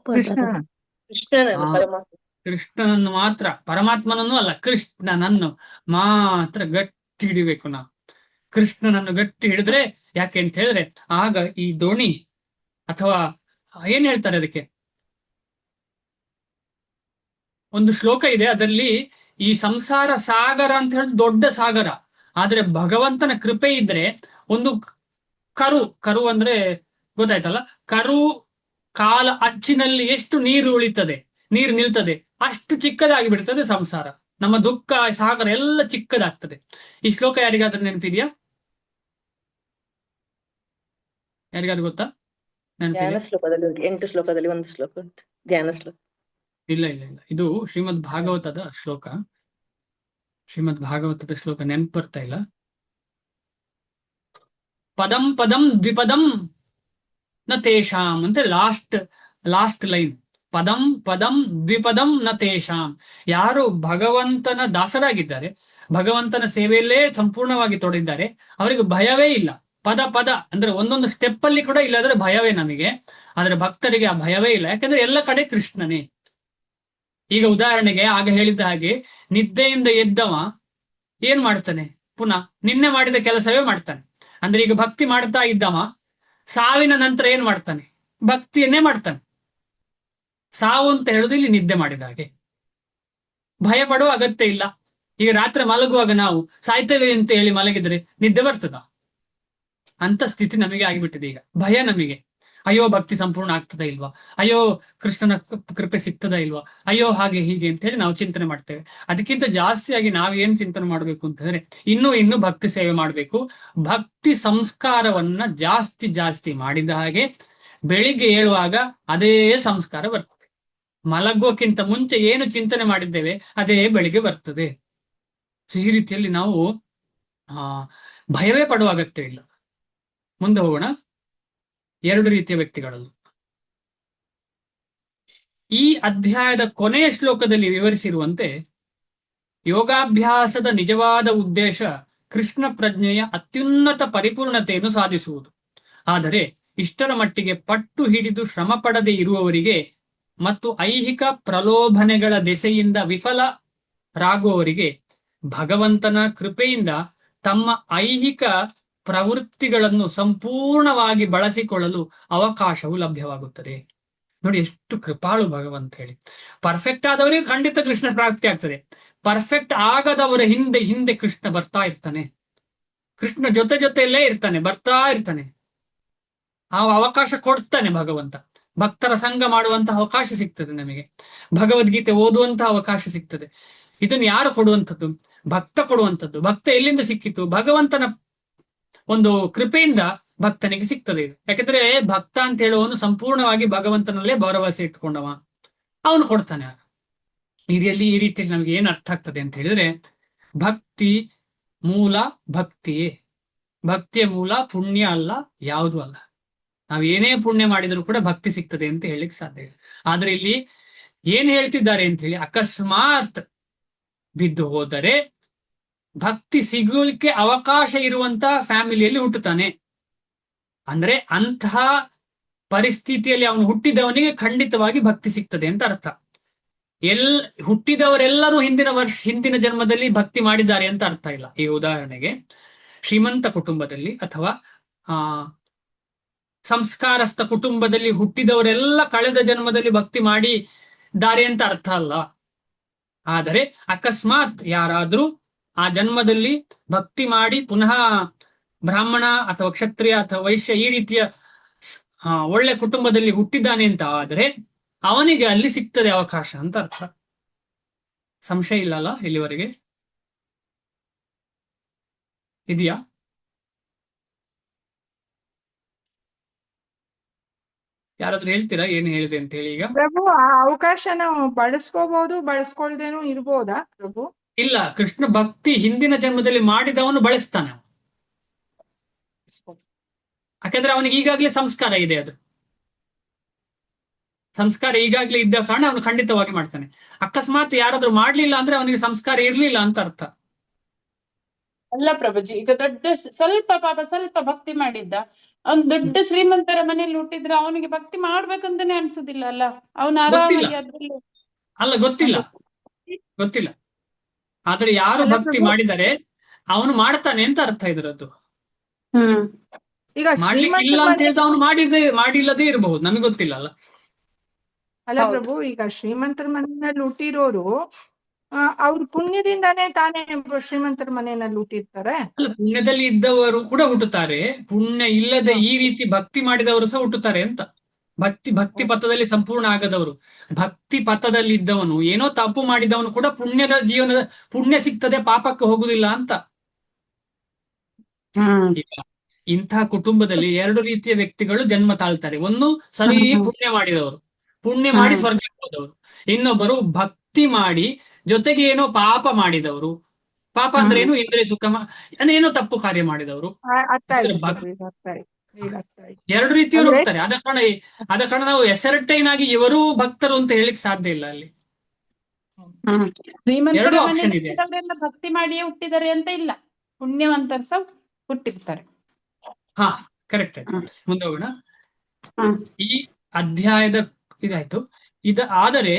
ಕೃಷ್ಣ. ಕೃಷ್ಣನನ್ನು, ಪರಮಾತ್ಮ. ಕೃಷ್ಣನನ್ನು ಮಾತ್ರ, ಪರಮಾತ್ಮನನ್ನು ಅಲ್ಲ, ಕೃಷ್ಣನನ್ನು ಮಾತ್ರ ಗಟ್ಟಿ ಹಿಡಿಬೇಕು ನಾವು. ಕೃಷ್ಣನನ್ನು ಗಟ್ಟಿ ಹಿಡಿದ್ರೆ, ಯಾಕೆ ಅಂತ ಹೇಳಿದ್ರೆ ಆಗ ಈ ದೋಣಿ ಅಥವಾ ಏನ್ ಹೇಳ್ತಾರೆ ಅದಕ್ಕೆ, ಒಂದು ಶ್ಲೋಕ ಇದೆ ಅದರಲ್ಲಿ, ಈ ಸಂಸಾರ ಸಾಗರ ಅಂತ ಹೇಳಿದ್ರೆ ದೊಡ್ಡ ಸಾಗರ. ಆದ್ರೆ ಭಗವಂತನ ಕೃಪೆ ಇದ್ರೆ ಒಂದು ಕರು ಅಂದ್ರೆ ಗೊತ್ತಾಯ್ತಲ್ಲ, ಕರು ಕಾಲ ಅಚ್ಚಿನಲ್ಲಿ ಎಷ್ಟು ನೀರು ನಿಲ್ತದೆ ಅಷ್ಟು ಚಿಕ್ಕದಾಗಿ ಬಿಡ್ತದೆ ಸಂಸಾರ. ನಮ್ಮ ದುಃಖ ಸಾಗರ ಎಲ್ಲ ಚಿಕ್ಕದಾಗ್ತದೆ. ಈ ಶ್ಲೋಕ ಯಾರಿಗಾದ್ರೂ ನೆನಪಿದ್ಯಾ? ಯಾರಿಗಾದ್ರೂ ಗೊತ್ತಾ? ಧ್ಯಾನ ಶ್ಲೋಕದಲ್ಲಿ ಉಂಟು, 8 ಶ್ಲೋಕದಲ್ಲಿ ಒಂದು ಶ್ಲೋಕ ಉಂಟು, ಧ್ಯಾನ ಶ್ಲೋಕ. ಇಲ್ಲ, ಇದು ಶ್ರೀಮದ್ ಭಾಗವತದ ಶ್ಲೋಕ. ಶ್ರೀಮದ್ ಭಾಗವತದ ಶ್ಲೋಕ ನೆನಪು ಬರ್ತಾ ಇಲ್ಲ. ಪದಂ ಪದಂ ದ್ವಿಪದಂ ನ ತೇಷಾಂ ಅಂತ ಲಾಸ್ಟ್ ಲೈನ್. ಪದಂ ಪದಂ ದ್ವಿಪದಂ ನ ತೇಷಾಂ. ಯಾರು ಭಗವಂತನ ದಾಸರಾಗಿದ್ದಾರೆ ಭಗವಂತನ ಸೇವೆಯಲ್ಲೇ ಸಂಪೂರ್ಣವಾಗಿ ತೊಡಗಿದ್ದಾರೆ. ಅವರಿಗೆ ಭಯವೇ ಇಲ್ಲ. ಪದ ಪದ ಅಂದ್ರೆ ಒಂದೊಂದು ಸ್ಟೆಪ್ ಅಲ್ಲಿ ಕೂಡ ಇಲ್ಲಾದ್ರೆ ಭಯವೇ ನಮಗೆ. ಆದ್ರೆ ಭಕ್ತರಿಗೆ ಆ ಭಯವೇ ಇಲ್ಲ, ಯಾಕಂದ್ರೆ ಎಲ್ಲ ಕಡೆ ಕೃಷ್ಣನೇ. ಈಗ ಉದಾಹರಣೆಗೆ ಆಗ ಹೇಳಿದ್ದ ಹಾಗೆ ನಿದ್ದೆಯಿಂದ ಎದ್ದವ ಏನ್ ಮಾಡ್ತಾನೆ? ಪುನಃ ನಿನ್ನೆ ಮಾಡಿದ ಕೆಲಸವೇ ಮಾಡ್ತಾನೆ. ಅಂದ್ರೆ ಈಗ ಭಕ್ತಿ ಮಾಡ್ತಾ ಇದ್ದವ ಸಾವಿನ ನಂತರ ಏನ್ ಮಾಡ್ತಾನೆ? ಭಕ್ತಿಯನ್ನೇ ಮಾಡ್ತಾನೆ. ಸಾವು ಅಂತ ಹೇಳುದು ಇಲ್ಲಿ ನಿದ್ದೆ ಮಾಡಿದ ಹಾಗೆ. ಭಯ ಪಡುವ ಅಗತ್ಯ ಇಲ್ಲ. ಈಗ ರಾತ್ರಿ ಮಲಗುವಾಗ ನಾವು ಸಾಯ್ತೇವೆ ಅಂತ ಹೇಳಿ ಮಲಗಿದ್ರೆ ನಿದ್ದೆ ಬರ್ತದ? ಅಂತ ಸ್ಥಿತಿ ನಮಗೆ ಆಗಿಬಿಟ್ಟಿದೆ ಈಗ. ಭಯ ನಮಗೆ, ಅಯ್ಯೋ ಭಕ್ತಿ ಸಂಪೂರ್ಣ ಆಗ್ತದ ಇಲ್ವಾ, ಅಯ್ಯೋ ಕೃಷ್ಣನ ಕೃಪೆ ಸಿಗ್ತದ ಇಲ್ವಾ, ಅಯ್ಯೋ ಹಾಗೆ ಹೀಗೆ ಅಂತ ಹೇಳಿ ನಾವು ಚಿಂತನೆ ಮಾಡ್ತೇವೆ. ಅದಕ್ಕಿಂತ ಜಾಸ್ತಿಯಾಗಿ ನಾವೇನ್ ಚಿಂತನೆ ಮಾಡ್ಬೇಕು ಅಂತಂದ್ರೆ ಇನ್ನೂ ಭಕ್ತಿ ಸೇವೆ ಮಾಡ್ಬೇಕು. ಭಕ್ತಿ ಸಂಸ್ಕಾರವನ್ನ ಜಾಸ್ತಿ ಜಾಸ್ತಿ ಮಾಡಿದ ಹಾಗೆ ಬೆಳಿಗ್ಗೆ ಏಳುವಾಗ ಅದೇ ಸಂಸ್ಕಾರ ಬರ್ತದೆ. ಮಲಗುವಕ್ಕಿಂತ ಮುಂಚೆ ಏನು ಚಿಂತನೆ ಮಾಡಿದ್ದೇವೆ ಅದೇ ಬೆಳಿಗ್ಗೆ ಬರ್ತದೆ. ಸೊ ಈ ರೀತಿಯಲ್ಲಿ ನಾವು ಭಯವೇ ಪಡುವ ಅಗತ್ಯ ಇಲ್ಲ. ಮುಂದೆ ಹೋಗೋಣ. 2 ರೀತಿಯ ವ್ಯಕ್ತಿಗಳಲ್ಲೂ ಈ ಅಧ್ಯಾಯದ ಕೊನೆಯ ಶ್ಲೋಕದಲ್ಲಿ ವಿವರಿಸಿರುವಂತೆ ಯೋಗಾಭ್ಯಾಸದ ನಿಜವಾದ ಉದ್ದೇಶ ಕೃಷ್ಣ ಪ್ರಜ್ಞೆಯ ಅತ್ಯುನ್ನತ ಪರಿಪೂರ್ಣತೆಯನ್ನು ಸಾಧಿಸುವುದು. ಆದರೆ ಇಷ್ಟರ ಮಟ್ಟಿಗೆ ಪಟ್ಟು ಹಿಡಿದು ಶ್ರಮ ಪಡದೆ ಇರುವವರಿಗೆ ಮತ್ತು ಐಹಿಕ ಪ್ರಲೋಭನೆಗಳ ದೆಸೆಯಿಂದ ವಿಫಲರಾಗುವವರಿಗೆ ಭಗವಂತನ ಕೃಪೆಯಿಂದ ತಮ್ಮ ಐಹಿಕ ಪ್ರವೃತ್ತಿಗಳನ್ನು ಸಂಪೂರ್ಣವಾಗಿ ಬಳಸಿಕೊಳ್ಳಲು ಅವಕಾಶವು ಲಭ್ಯವಾಗುತ್ತದೆ. ನೋಡಿ ಎಷ್ಟು ಕೃಪಾಳು ಭಗವಂತ ಹೇಳಿ. ಪರ್ಫೆಕ್ಟ್ ಆದವರಿಗೆ ಖಂಡಿತ ಕೃಷ್ಣ ಪ್ರಾಪ್ತಿ ಆಗ್ತದೆ. ಪರ್ಫೆಕ್ಟ್ ಆಗದವರ ಹಿಂದೆ ಹಿಂದೆ ಕೃಷ್ಣ ಬರ್ತಾ ಇರ್ತಾನೆ. ಕೃಷ್ಣ ಜೊತೆಯಲ್ಲೇ ಇರ್ತಾನೆ, ಬರ್ತಾ ಇರ್ತಾನೆ. ಆ ಅವಕಾಶ ಕೊಡ್ತಾನೆ ಭಗವಂತ. ಭಕ್ತರ ಸಂಘ ಮಾಡುವಂತಹ ಅವಕಾಶ ಸಿಗ್ತದೆ ನಮಗೆ. ಭಗವದ್ಗೀತೆ ಓದುವಂತಹ ಅವಕಾಶ ಸಿಗ್ತದೆ. ಇದನ್ನು ಯಾರು ಕೊಡುವಂಥದ್ದು? ಭಕ್ತ ಕೊಡುವಂಥದ್ದು. ಭಕ್ತ ಎಲ್ಲಿಂದ ಸಿಕ್ಕಿತು? ಭಗವಂತನ ಒಂದು ಕೃಪೆಯಿಂದ ಭಕ್ತನಿಗೆ ಸಿಗ್ತದೆ ಇದು. ಯಾಕಂದ್ರೆ ಭಕ್ತ ಅಂತ ಹೇಳುವವನು ಸಂಪೂರ್ಣವಾಗಿ ಭಗವಂತನಲ್ಲೇ ಭರವಸೆ ಇಟ್ಕೊಂಡವ, ಅವನು ಕೊಡ್ತಾನೆ. ಆಗ ಈ ರೀತಿಯಲ್ಲಿ ನಮಗೆ ಏನ್ ಅರ್ಥ ಆಗ್ತದೆ ಅಂತ ಹೇಳಿದ್ರೆ, ಭಕ್ತಿ ಮೂಲ ಭಕ್ತಿಯೇ. ಭಕ್ತಿಯ ಮೂಲ ಪುಣ್ಯ ಅಲ್ಲ, ಯಾವುದೂ ಅಲ್ಲ. ನಾವು ಏನೇ ಪುಣ್ಯ ಮಾಡಿದರೂ ಕೂಡ ಭಕ್ತಿ ಸಿಗ್ತದೆ ಅಂತ ಹೇಳಿಕ್ ಸಾಧ್ಯ ಇಲ್ಲ. ಆದ್ರೆ ಇಲ್ಲಿ ಏನ್ ಹೇಳ್ತಿದ್ದಾರೆ ಅಂತ ಹೇಳಿ, ಅಕಸ್ಮಾತ್ ಬಿದ್ದು ಹೋದರೆ ಭಕ್ತಿ ಸಿಗಲಿಕ್ಕೆ ಅವಕಾಶ ಇರುವಂತ ಫ್ಯಾಮಿಲಿಯಲ್ಲಿ ಹುಟ್ಟುತ್ತಾನೆ ಅಂದ್ರೆ ಅಂತಹ ಪರಿಸ್ಥಿತಿಯಲ್ಲಿ ಅವನು ಹುಟ್ಟಿದವನಿಗೆ ಖಂಡಿತವಾಗಿ ಭಕ್ತಿ ಸಿಗ್ತದೆ ಅಂತ ಅರ್ಥ. ಹುಟ್ಟಿದವರೆಲ್ಲರೂ ಹಿಂದಿನ ಜನ್ಮದಲ್ಲಿ ಭಕ್ತಿ ಮಾಡಿದ್ದಾರೆ ಅಂತ ಅರ್ಥ ಇಲ್ಲ. ಈ ಉದಾಹರಣೆಗೆ ಶ್ರೀಮಂತ ಕುಟುಂಬದಲ್ಲಿ ಅಥವಾ ಸಂಸ್ಕಾರಸ್ಥ ಕುಟುಂಬದಲ್ಲಿ ಹುಟ್ಟಿದವರೆಲ್ಲ ಕಳೆದ ಜನ್ಮದಲ್ಲಿ ಭಕ್ತಿ ಮಾಡಿದ್ದಾರೆ ಅಂತ ಅರ್ಥ ಅಲ್ಲ. ಆದರೆ ಅಕಸ್ಮಾತ್ ಯಾರಾದ್ರೂ ಆ ಜನ್ಮದಲ್ಲಿ ಭಕ್ತಿ ಮಾಡಿ ಪುನಃ ಬ್ರಾಹ್ಮಣ ಅಥವಾ ಕ್ಷತ್ರಿಯ ಅಥವಾ ವೈಶ್ಯ ಈ ರೀತಿಯ ಒಳ್ಳೆ ಕುಟುಂಬದಲ್ಲಿ ಹುಟ್ಟಿದ್ದಾನೆ ಅಂತ ಆದ್ರೆ ಅವನಿಗೆ ಅಲ್ಲಿ ಸಿಗ್ತದೆ ಅವಕಾಶ ಅಂತ ಅರ್ಥ. ಸಂಶಯ ಇಲ್ಲಲ್ಲ ಇಲ್ಲಿವರೆಗೆ? ಇದೆಯಾ? ಯಾರಾದ್ರೂ ಹೇಳ್ತೀರಾ ಏನು ಹೇಳಿದೆ ಅಂತ ಹೇಳಿ? ಈಗ ಪ್ರಭು, ಆ ಅವಕಾಶ ನಾವು ಬಳಸ್ಕೋಬಹುದು, ಬಳಸ್ಕೊಳ್ದೇನು ಇರ್ಬೋದಾ ಪ್ರಭು? ಇಲ್ಲ, ಕೃಷ್ಣ ಭಕ್ತಿ ಹಿಂದಿನ ಜನ್ಮದಲ್ಲಿ ಮಾಡಿದವನು ಬಳಸ್ತಾನೆ. ಯಾಕಂದ್ರೆ ಅವನಿಗೆ ಈಗಾಗಲೇ ಸಂಸ್ಕಾರ ಇದೆ. ಅದು ಸಂಸ್ಕಾರ ಈಗಾಗಲೇ ಇದ್ದ ಕಾರಣ ಅವನು ಖಂಡಿತವಾಗಿ ಮಾಡ್ತಾನೆ. ಅಕಸ್ಮಾತ್ ಯಾರಾದ್ರೂ ಮಾಡ್ಲಿಲ್ಲ ಅಂದ್ರೆ ಅವನಿಗೆ ಸಂಸ್ಕಾರ ಇರ್ಲಿಲ್ಲ ಅಂತ ಅರ್ಥ. ಅಲ್ಲ ಪ್ರಭುಜಿ, ಈಗ ಸ್ವಲ್ಪ ಭಕ್ತಿ ಮಾಡಿದ್ದ, ಅವ್ನ್ ದೊಡ್ಡ ಶ್ರೀಮಂತರ ಮನೇಲಿ ಹುಟ್ಟಿದ್ರೆ ಅವನಿಗೆ ಭಕ್ತಿ ಮಾಡ್ಬೇಕಂತಾನೆ ಅನ್ಸುದಿಲ್ಲ ಅಲ್ಲ? ಅವನು ಆರಾಮಾಗಿ ಅದ್ರಲ್ಲಿ ಅಲ್ಲ, ಗೊತ್ತಿಲ್ಲ. ಆದ್ರೆ ಯಾರು ಭಕ್ತಿ ಮಾಡಿದರೆ ಅವನು ಮಾಡ್ತಾನೆ ಅಂತ ಅರ್ಥ ಇದ್ರದ್ದು. ಈಗ ಮಾಡ್ಲಿಕ್ಕೆ ಇಲ್ಲ ಅಂತ ಹೇಳಿದ ಅವನು ಮಾಡಿಲ್ಲದೆ ಇರಬಹುದು, ನಮಗೆ ಗೊತ್ತಿಲ್ಲ ಅಲ್ಲ. ಅಲ್ಲ ಪ್ರಭು, ಈಗ ಶ್ರೀಮಂತರ ಮನೆಯಲ್ಲಿ ಹುಟ್ಟಿರೋರು ಅವ್ರ ಪುಣ್ಯದಿಂದಾನೇ ತಾನೇ ಶ್ರೀಮಂತರ ಮನೆಯಲ್ಲಿ ಹುಟ್ಟಿರ್ತಾರೆ. ಅಲ್ಲ, ಪುಣ್ಯದಲ್ಲಿ ಇದ್ದವರು ಕೂಡ ಹುಟ್ಟುತ್ತಾರೆ, ಪುಣ್ಯ ಇಲ್ಲದೆ ಈ ರೀತಿ ಭಕ್ತಿ ಮಾಡಿದವರು ಸಹ ಹುಟ್ಟುತ್ತಾರೆ ಅಂತ. ಭಕ್ತಿ ಪಥದಲ್ಲಿ ಸಂಪೂರ್ಣ ಆಗದವರು, ಭಕ್ತಿ ಪಥದಲ್ಲಿ ಇದ್ದವನು ಏನೋ ತಪ್ಪು ಮಾಡಿದವನು ಕೂಡ ಪುಣ್ಯದ ಜೀವನದ ಪುಣ್ಯ ಸಿಗ್ತದೆ, ಪಾಪಕ್ಕೆ ಹೋಗುದಿಲ್ಲ ಅಂತ. ಇಂತಹ ಕುಟುಂಬದಲ್ಲಿ 2 ರೀತಿಯ ವ್ಯಕ್ತಿಗಳು ಜನ್ಮ ತಾಳ್ತಾರೆ. ಒಂದು ಸರಿ ಪುಣ್ಯ ಮಾಡಿದವರು, ಪುಣ್ಯ ಮಾಡಿ ಸ್ವರ್ಗಕ್ಕೆ ಹೋದವರು. ಇನ್ನೊಬ್ಬರು ಭಕ್ತಿ ಮಾಡಿ ಜೊತೆಗೆ ಏನೋ ಪಾಪ ಮಾಡಿದವರು. ಪಾಪ ಅಂದ್ರೆ ಏನು? ಇಂದ್ರಿಯ ಸುಖ ಏನೋ ತಪ್ಪು ಕಾರ್ಯ ಮಾಡಿದವರು. 2 ರೀತಿಯವರು ಹೋಗ್ತಾರೆ. ಆದ ಕಾರಣ ನಾವು ಎಸರ್ಟೈನ್ ಆಗಿ ಇವರೂ ಭಕ್ತರು ಅಂತ ಹೇಳಿಕ್ ಸಾಧ್ಯ ಇಲ್ಲ ಅಲ್ಲಿ. ಶ್ರೀಮಂತರ ಎರಡು ಮನೆಯಲ್ಲಿ ಆಪ್ಷನ್ ಇದೆ. ಹುಟ್ಟಿದವರೆಲ್ಲ ಭಕ್ತಿ ಮಾಡಿಯೇ ಹುಟ್ಟಿದ್ದಾರೆ ಅಂತ ಇಲ್ಲ, ಪುಣ್ಯವಂತರು ಸಹ ಹುಟ್ಟಿರ್ತಾರೆ. ಹಾ, ಕರೆಕ್ಟ್ ಆಯ್ತು. ಮುಂದೆ ಹೋಗೋಣ. ಹ್ಮ್. ಈ ಅಧ್ಯಾಯದ ಇದಾಯ್ತು. ಆದರೆ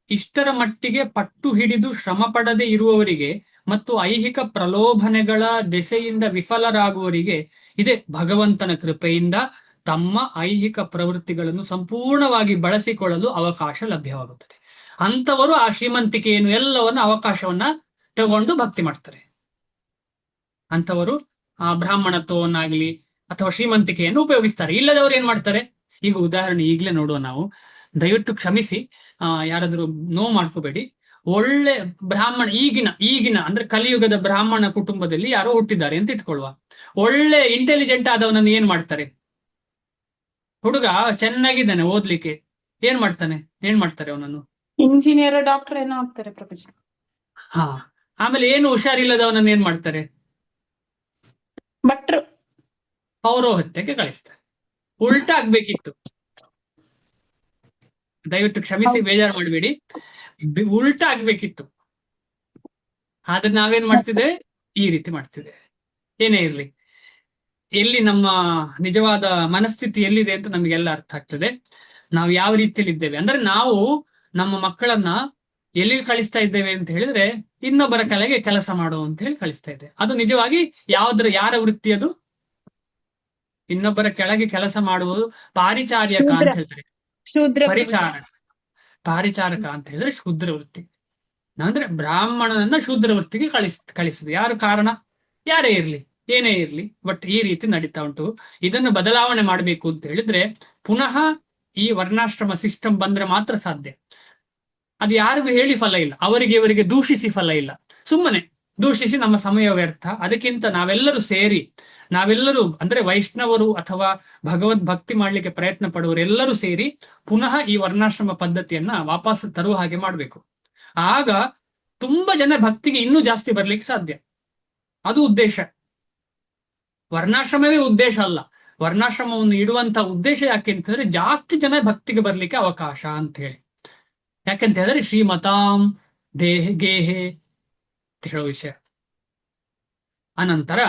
ಇಷ್ಟರ ಮಟ್ಟಿಗೆ ಪಟ್ಟು ಹಿಡಿದು ಶ್ರಮ ಪಡದೆ ಇರುವವರಿಗೆ ಮತ್ತು ಐಹಿಕ ಪ್ರಲೋಭನೆಗಳ ದೆಸೆಯಿಂದ ವಿಫಲರಾಗುವವರಿಗೆ ಇದೆ ಭಗವಂತನ ಕೃಪೆಯಿಂದ ತಮ್ಮ ಐಹಿಕ ಪ್ರವೃತ್ತಿಗಳನ್ನು ಸಂಪೂರ್ಣವಾಗಿ ಬಳಸಿಕೊಳ್ಳಲು ಅವಕಾಶ ಲಭ್ಯವಾಗುತ್ತದೆ. ಅಂತವರು ಆ ಶ್ರೀಮಂತಿಕೆಯನ್ನು ಎಲ್ಲವನ್ನ ಅವಕಾಶವನ್ನ ತಗೊಂಡು ಭಕ್ತಿ ಮಾಡ್ತಾರೆ. ಅಂತವರು ಆ ಬ್ರಾಹ್ಮಣತ್ವವನ್ನಾಗ್ಲಿ ಅಥವಾ ಶ್ರೀಮಂತಿಕೆಯನ್ನು ಉಪಯೋಗಿಸ್ತಾರೆ. ಇಲ್ಲದವರು ಏನ್ ಮಾಡ್ತಾರೆ? ಈಗ ಉದಾಹರಣೆ ಈಗಲೇ ನೋಡುವ ನಾವು. ದಯವಿಟ್ಟು ಕ್ಷಮಿಸಿ, ಯಾರಾದ್ರೂ ನೋವು ಮಾಡ್ಕೋಬೇಡಿ. ಒಳ್ಳೆ ಬ್ರಾಹ್ಮಣ ಈಗಿನ ಅಂದ್ರೆ ಕಲಿಯುಗದ ಬ್ರಾಹ್ಮಣ ಕುಟುಂಬದಲ್ಲಿ ಯಾರೋ ಹುಟ್ಟಿದ್ದಾರೆ ಅಂತ ಇಟ್ಕೊಳ್ಳುವ. ಒಳ್ಳೆ ಇಂಟೆಲಿಜೆಂಟ್ ಆದವನನ್ನು ಏನ್ ಮಾಡ್ತಾರೆ? ಹುಡುಗ ಚೆನ್ನಾಗಿದ್ದಾನೆ ಓದ್ಲಿಕ್ಕೆ, ಏನ್ ಮಾಡ್ತಾರೆ ಅವನನ್ನು? ಇಂಜಿನಿಯರ್, ಡಾಕ್ಟರ್ ಏನೋ ಆಗ್ತಾರೆ ಪ್ರಪಂಚ. ಹಾ, ಆಮೇಲೆ ಏನು ಹುಷಾರಿಲ್ಲದವನನ್ನು ಏನ್ ಮಾಡ್ತಾರೆ? ಭಟ್ರು. ಪೌರೋಹಿತ್ಯಕ್ಕೆ ಕಳಿಸ್ತಾರೆ. ಉಲ್ಟಾ ಆಗ್ಬೇಕಿತ್ತು. ದಯವಿಟ್ಟು ಕ್ಷಮಿಸಿ, ಬೇಜಾರು ಮಾಡಬೇಡಿ. ಉಲ್ಟಾ ಆಗ್ಬೇಕಿತ್ತು. ಆದ್ರೆ ನಾವೇನ್ ಮಾಡ್ತಿದ್ದೇವೆ? ಈ ರೀತಿ ಮಾಡ್ತಿದ್ದೇವೆ. ಏನೇ ಇರ್ಲಿ, ಎಲ್ಲಿ ನಮ್ಮ ನಿಜವಾದ ಮನಸ್ಥಿತಿ ಎಲ್ಲಿದೆ ಅಂತ ನಮಗೆಲ್ಲ ಅರ್ಥ ಆಗ್ತದೆ. ನಾವು ಯಾವ ರೀತಿಯಲ್ಲಿ ಇದ್ದೇವೆ ಅಂದ್ರೆ, ನಾವು ನಮ್ಮ ಮಕ್ಕಳನ್ನ ಎಲ್ಲಿ ಕಳಿಸ್ತಾ ಇದ್ದೇವೆ ಅಂತ ಹೇಳಿದ್ರೆ, ಇನ್ನೊಬ್ಬರ ಕೆಳಗೆ ಕೆಲಸ ಮಾಡು ಅಂತ ಹೇಳಿ ಕಳಿಸ್ತಾ ಇದ್ದೇವೆ. ಅದು ನಿಜವಾಗಿ ಯಾರ ವೃತ್ತಿ ಅದು? ಇನ್ನೊಬ್ಬರ ಕೆಳಗೆ ಕೆಲಸ ಮಾಡುವುದು ಪಾರಿಚಾರ್ಯಕ ಅಂತ ಹೇಳ್ತಾರೆ. ಶೂದ್ರ ಪಾರಿಚಾರಕ ಅಂತ ಹೇಳಿದ್ರೆ ಶೂದ್ರ ವೃತ್ತಿ. ಅಂದ್ರೆ ಬ್ರಾಹ್ಮಣನನ್ನ ಶೂದ್ರ ವೃತ್ತಿಗೆ ಕಳಿಸುದು. ಯಾರು ಕಾರಣ? ಯಾರೇ ಇರ್ಲಿ, ಏನೇ ಇರ್ಲಿ, ಬಟ್ ಈ ರೀತಿ ನಡೀತಾ ಉಂಟು. ಇದನ್ನು ಬದಲಾವಣೆ ಮಾಡಬೇಕು ಅಂತ ಹೇಳಿದ್ರೆ ಪುನಃ ಈ ವರ್ಣಾಶ್ರಮ ಸಿಸ್ಟಮ್ ಬಂದ್ರೆ ಮಾತ್ರ ಸಾಧ್ಯ. ಅದು ಯಾರಿಗೂ ಹೇಳಿ ಫಲ ಇಲ್ಲ, ಇವರಿಗೆ ದೂಷಿಸಿ ಫಲ ಇಲ್ಲ. ಸುಮ್ಮನೆ ದೂಷಿಸಿ ನಮ್ಮ ಸಮಯ ವ್ಯರ್ಥ. ಅದಕ್ಕಿಂತ ನಾವೆಲ್ಲರೂ ಅಂದ್ರೆ ವೈಷ್ಣವರು ಅಥವಾ ಭಗವದ್ ಭಕ್ತಿ ಮಾಡ್ಲಿಕ್ಕೆ ಪ್ರಯತ್ನ ಪಡುವವರೆಲ್ಲರೂ ಸೇರಿ ಪುನಃ ಈ ವರ್ಣಾಶ್ರಮ ಪದ್ಧತಿಯನ್ನ ವಾಪಸ್ ತರುವ ಹಾಗೆ ಮಾಡಬೇಕು. ಆಗ ತುಂಬಾ ಜನ ಭಕ್ತಿಗೆ ಇನ್ನೂ ಜಾಸ್ತಿ ಬರ್ಲಿಕ್ಕೆ ಸಾಧ್ಯ. ಅದು ಉದ್ದೇಶ. ವರ್ಣಾಶ್ರಮವೇ ಉದ್ದೇಶ ಅಲ್ಲ. ವರ್ಣಾಶ್ರಮವನ್ನು ಇಡುವಂತ ಉದ್ದೇಶ ಯಾಕೆ ಅಂತಂದ್ರೆ ಜಾಸ್ತಿ ಜನ ಭಕ್ತಿಗೆ ಬರ್ಲಿಕ್ಕೆ ಅವಕಾಶ ಅಂತ ಹೇಳಿ. ಯಾಕೆಂತ ಹೇಳಿದ್ರೆ ಶ್ರೀಮತಾಂ ಗೇಹೆ ಅಂತ ಹೇಳೋ ವಿಷಯ. ಅನಂತರ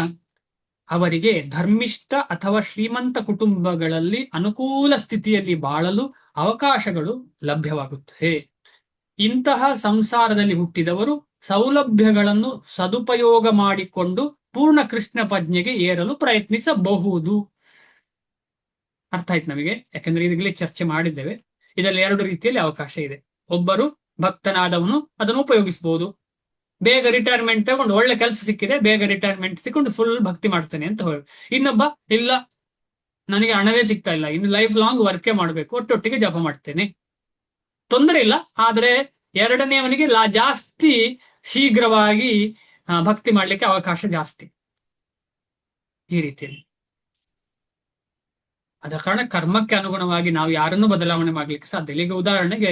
ಅವರಿಗೆ ಧರ್ಮಿಷ್ಠ ಅಥವಾ ಶ್ರೀಮಂತ ಕುಟುಂಬಗಳಲ್ಲಿ ಅನುಕೂಲ ಸ್ಥಿತಿಯಲ್ಲಿ ಬಾಳಲು ಅವಕಾಶಗಳು ಲಭ್ಯವಾಗುತ್ತವೆ. ಇಂತಹ ಸಂಸಾರದಲ್ಲಿ ಹುಟ್ಟಿದವರು ಸೌಲಭ್ಯಗಳನ್ನು ಸದುಪಯೋಗ ಮಾಡಿಕೊಂಡು ಪೂರ್ಣ ಕೃಷ್ಣ ಪ್ರಜ್ಞೆಗೆ ಏರಲು ಪ್ರಯತ್ನಿಸಬಹುದು. ಅರ್ಥ ಆಯ್ತು ನಮಗೆ? ಯಾಕಂದ್ರೆ ಈಗಲೇ ಚರ್ಚೆ ಮಾಡಿದ್ದೇವೆ. ಇದರಲ್ಲಿ 2 ರೀತಿಯಲ್ಲಿ ಅವಕಾಶ ಇದೆ. ಒಬ್ಬರು ಭಕ್ತನಾದವನು ಅದನ್ನು ಉಪಯೋಗಿಸಬಹುದು. ಬೇಗ ರಿಟೈರ್ಮೆಂಟ್ ತಗೊಂಡು, ಒಳ್ಳೆ ಕೆಲಸ ಸಿಕ್ಕಿದೆ, ಬೇಗ ರಿಟೈರ್ಮೆಂಟ್ ಸಿಕ್ಕೊಂಡು ಫುಲ್ ಭಕ್ತಿ ಮಾಡ್ತೇನೆ ಅಂತ ಹೇಳಿ. ಇನ್ನೊಬ್ಬ, ಇಲ್ಲ ನನಗೆ ಹಣವೇ ಸಿಗ್ತಾ ಇಲ್ಲ, ಇನ್ನು ಲೈಫ್ ಲಾಂಗ್ ವರ್ಕೇ ಮಾಡಬೇಕು, ಒಟ್ಟೊಟ್ಟಿಗೆ ಜಪ ಮಾಡ್ತೇನೆ, ತೊಂದರೆ ಇಲ್ಲ. ಆದ್ರೆ ಎರಡನೇವನಿಗೆ ಜಾಸ್ತಿ ಶೀಘ್ರವಾಗಿ ಭಕ್ತಿ ಮಾಡ್ಲಿಕ್ಕೆ ಅವಕಾಶ ಜಾಸ್ತಿ. ಈ ರೀತಿಯಲ್ಲಿ ಆದ ಕಾರಣ ಕರ್ಮಕ್ಕೆ ಅನುಗುಣವಾಗಿ ನಾವು ಯಾರನ್ನೂ ಬದಲಾವಣೆ ಮಾಡ್ಲಿಕ್ಕೆ ಸಾಧ್ಯ ಇಲ್ಲ. ಈಗ ಉದಾಹರಣೆಗೆ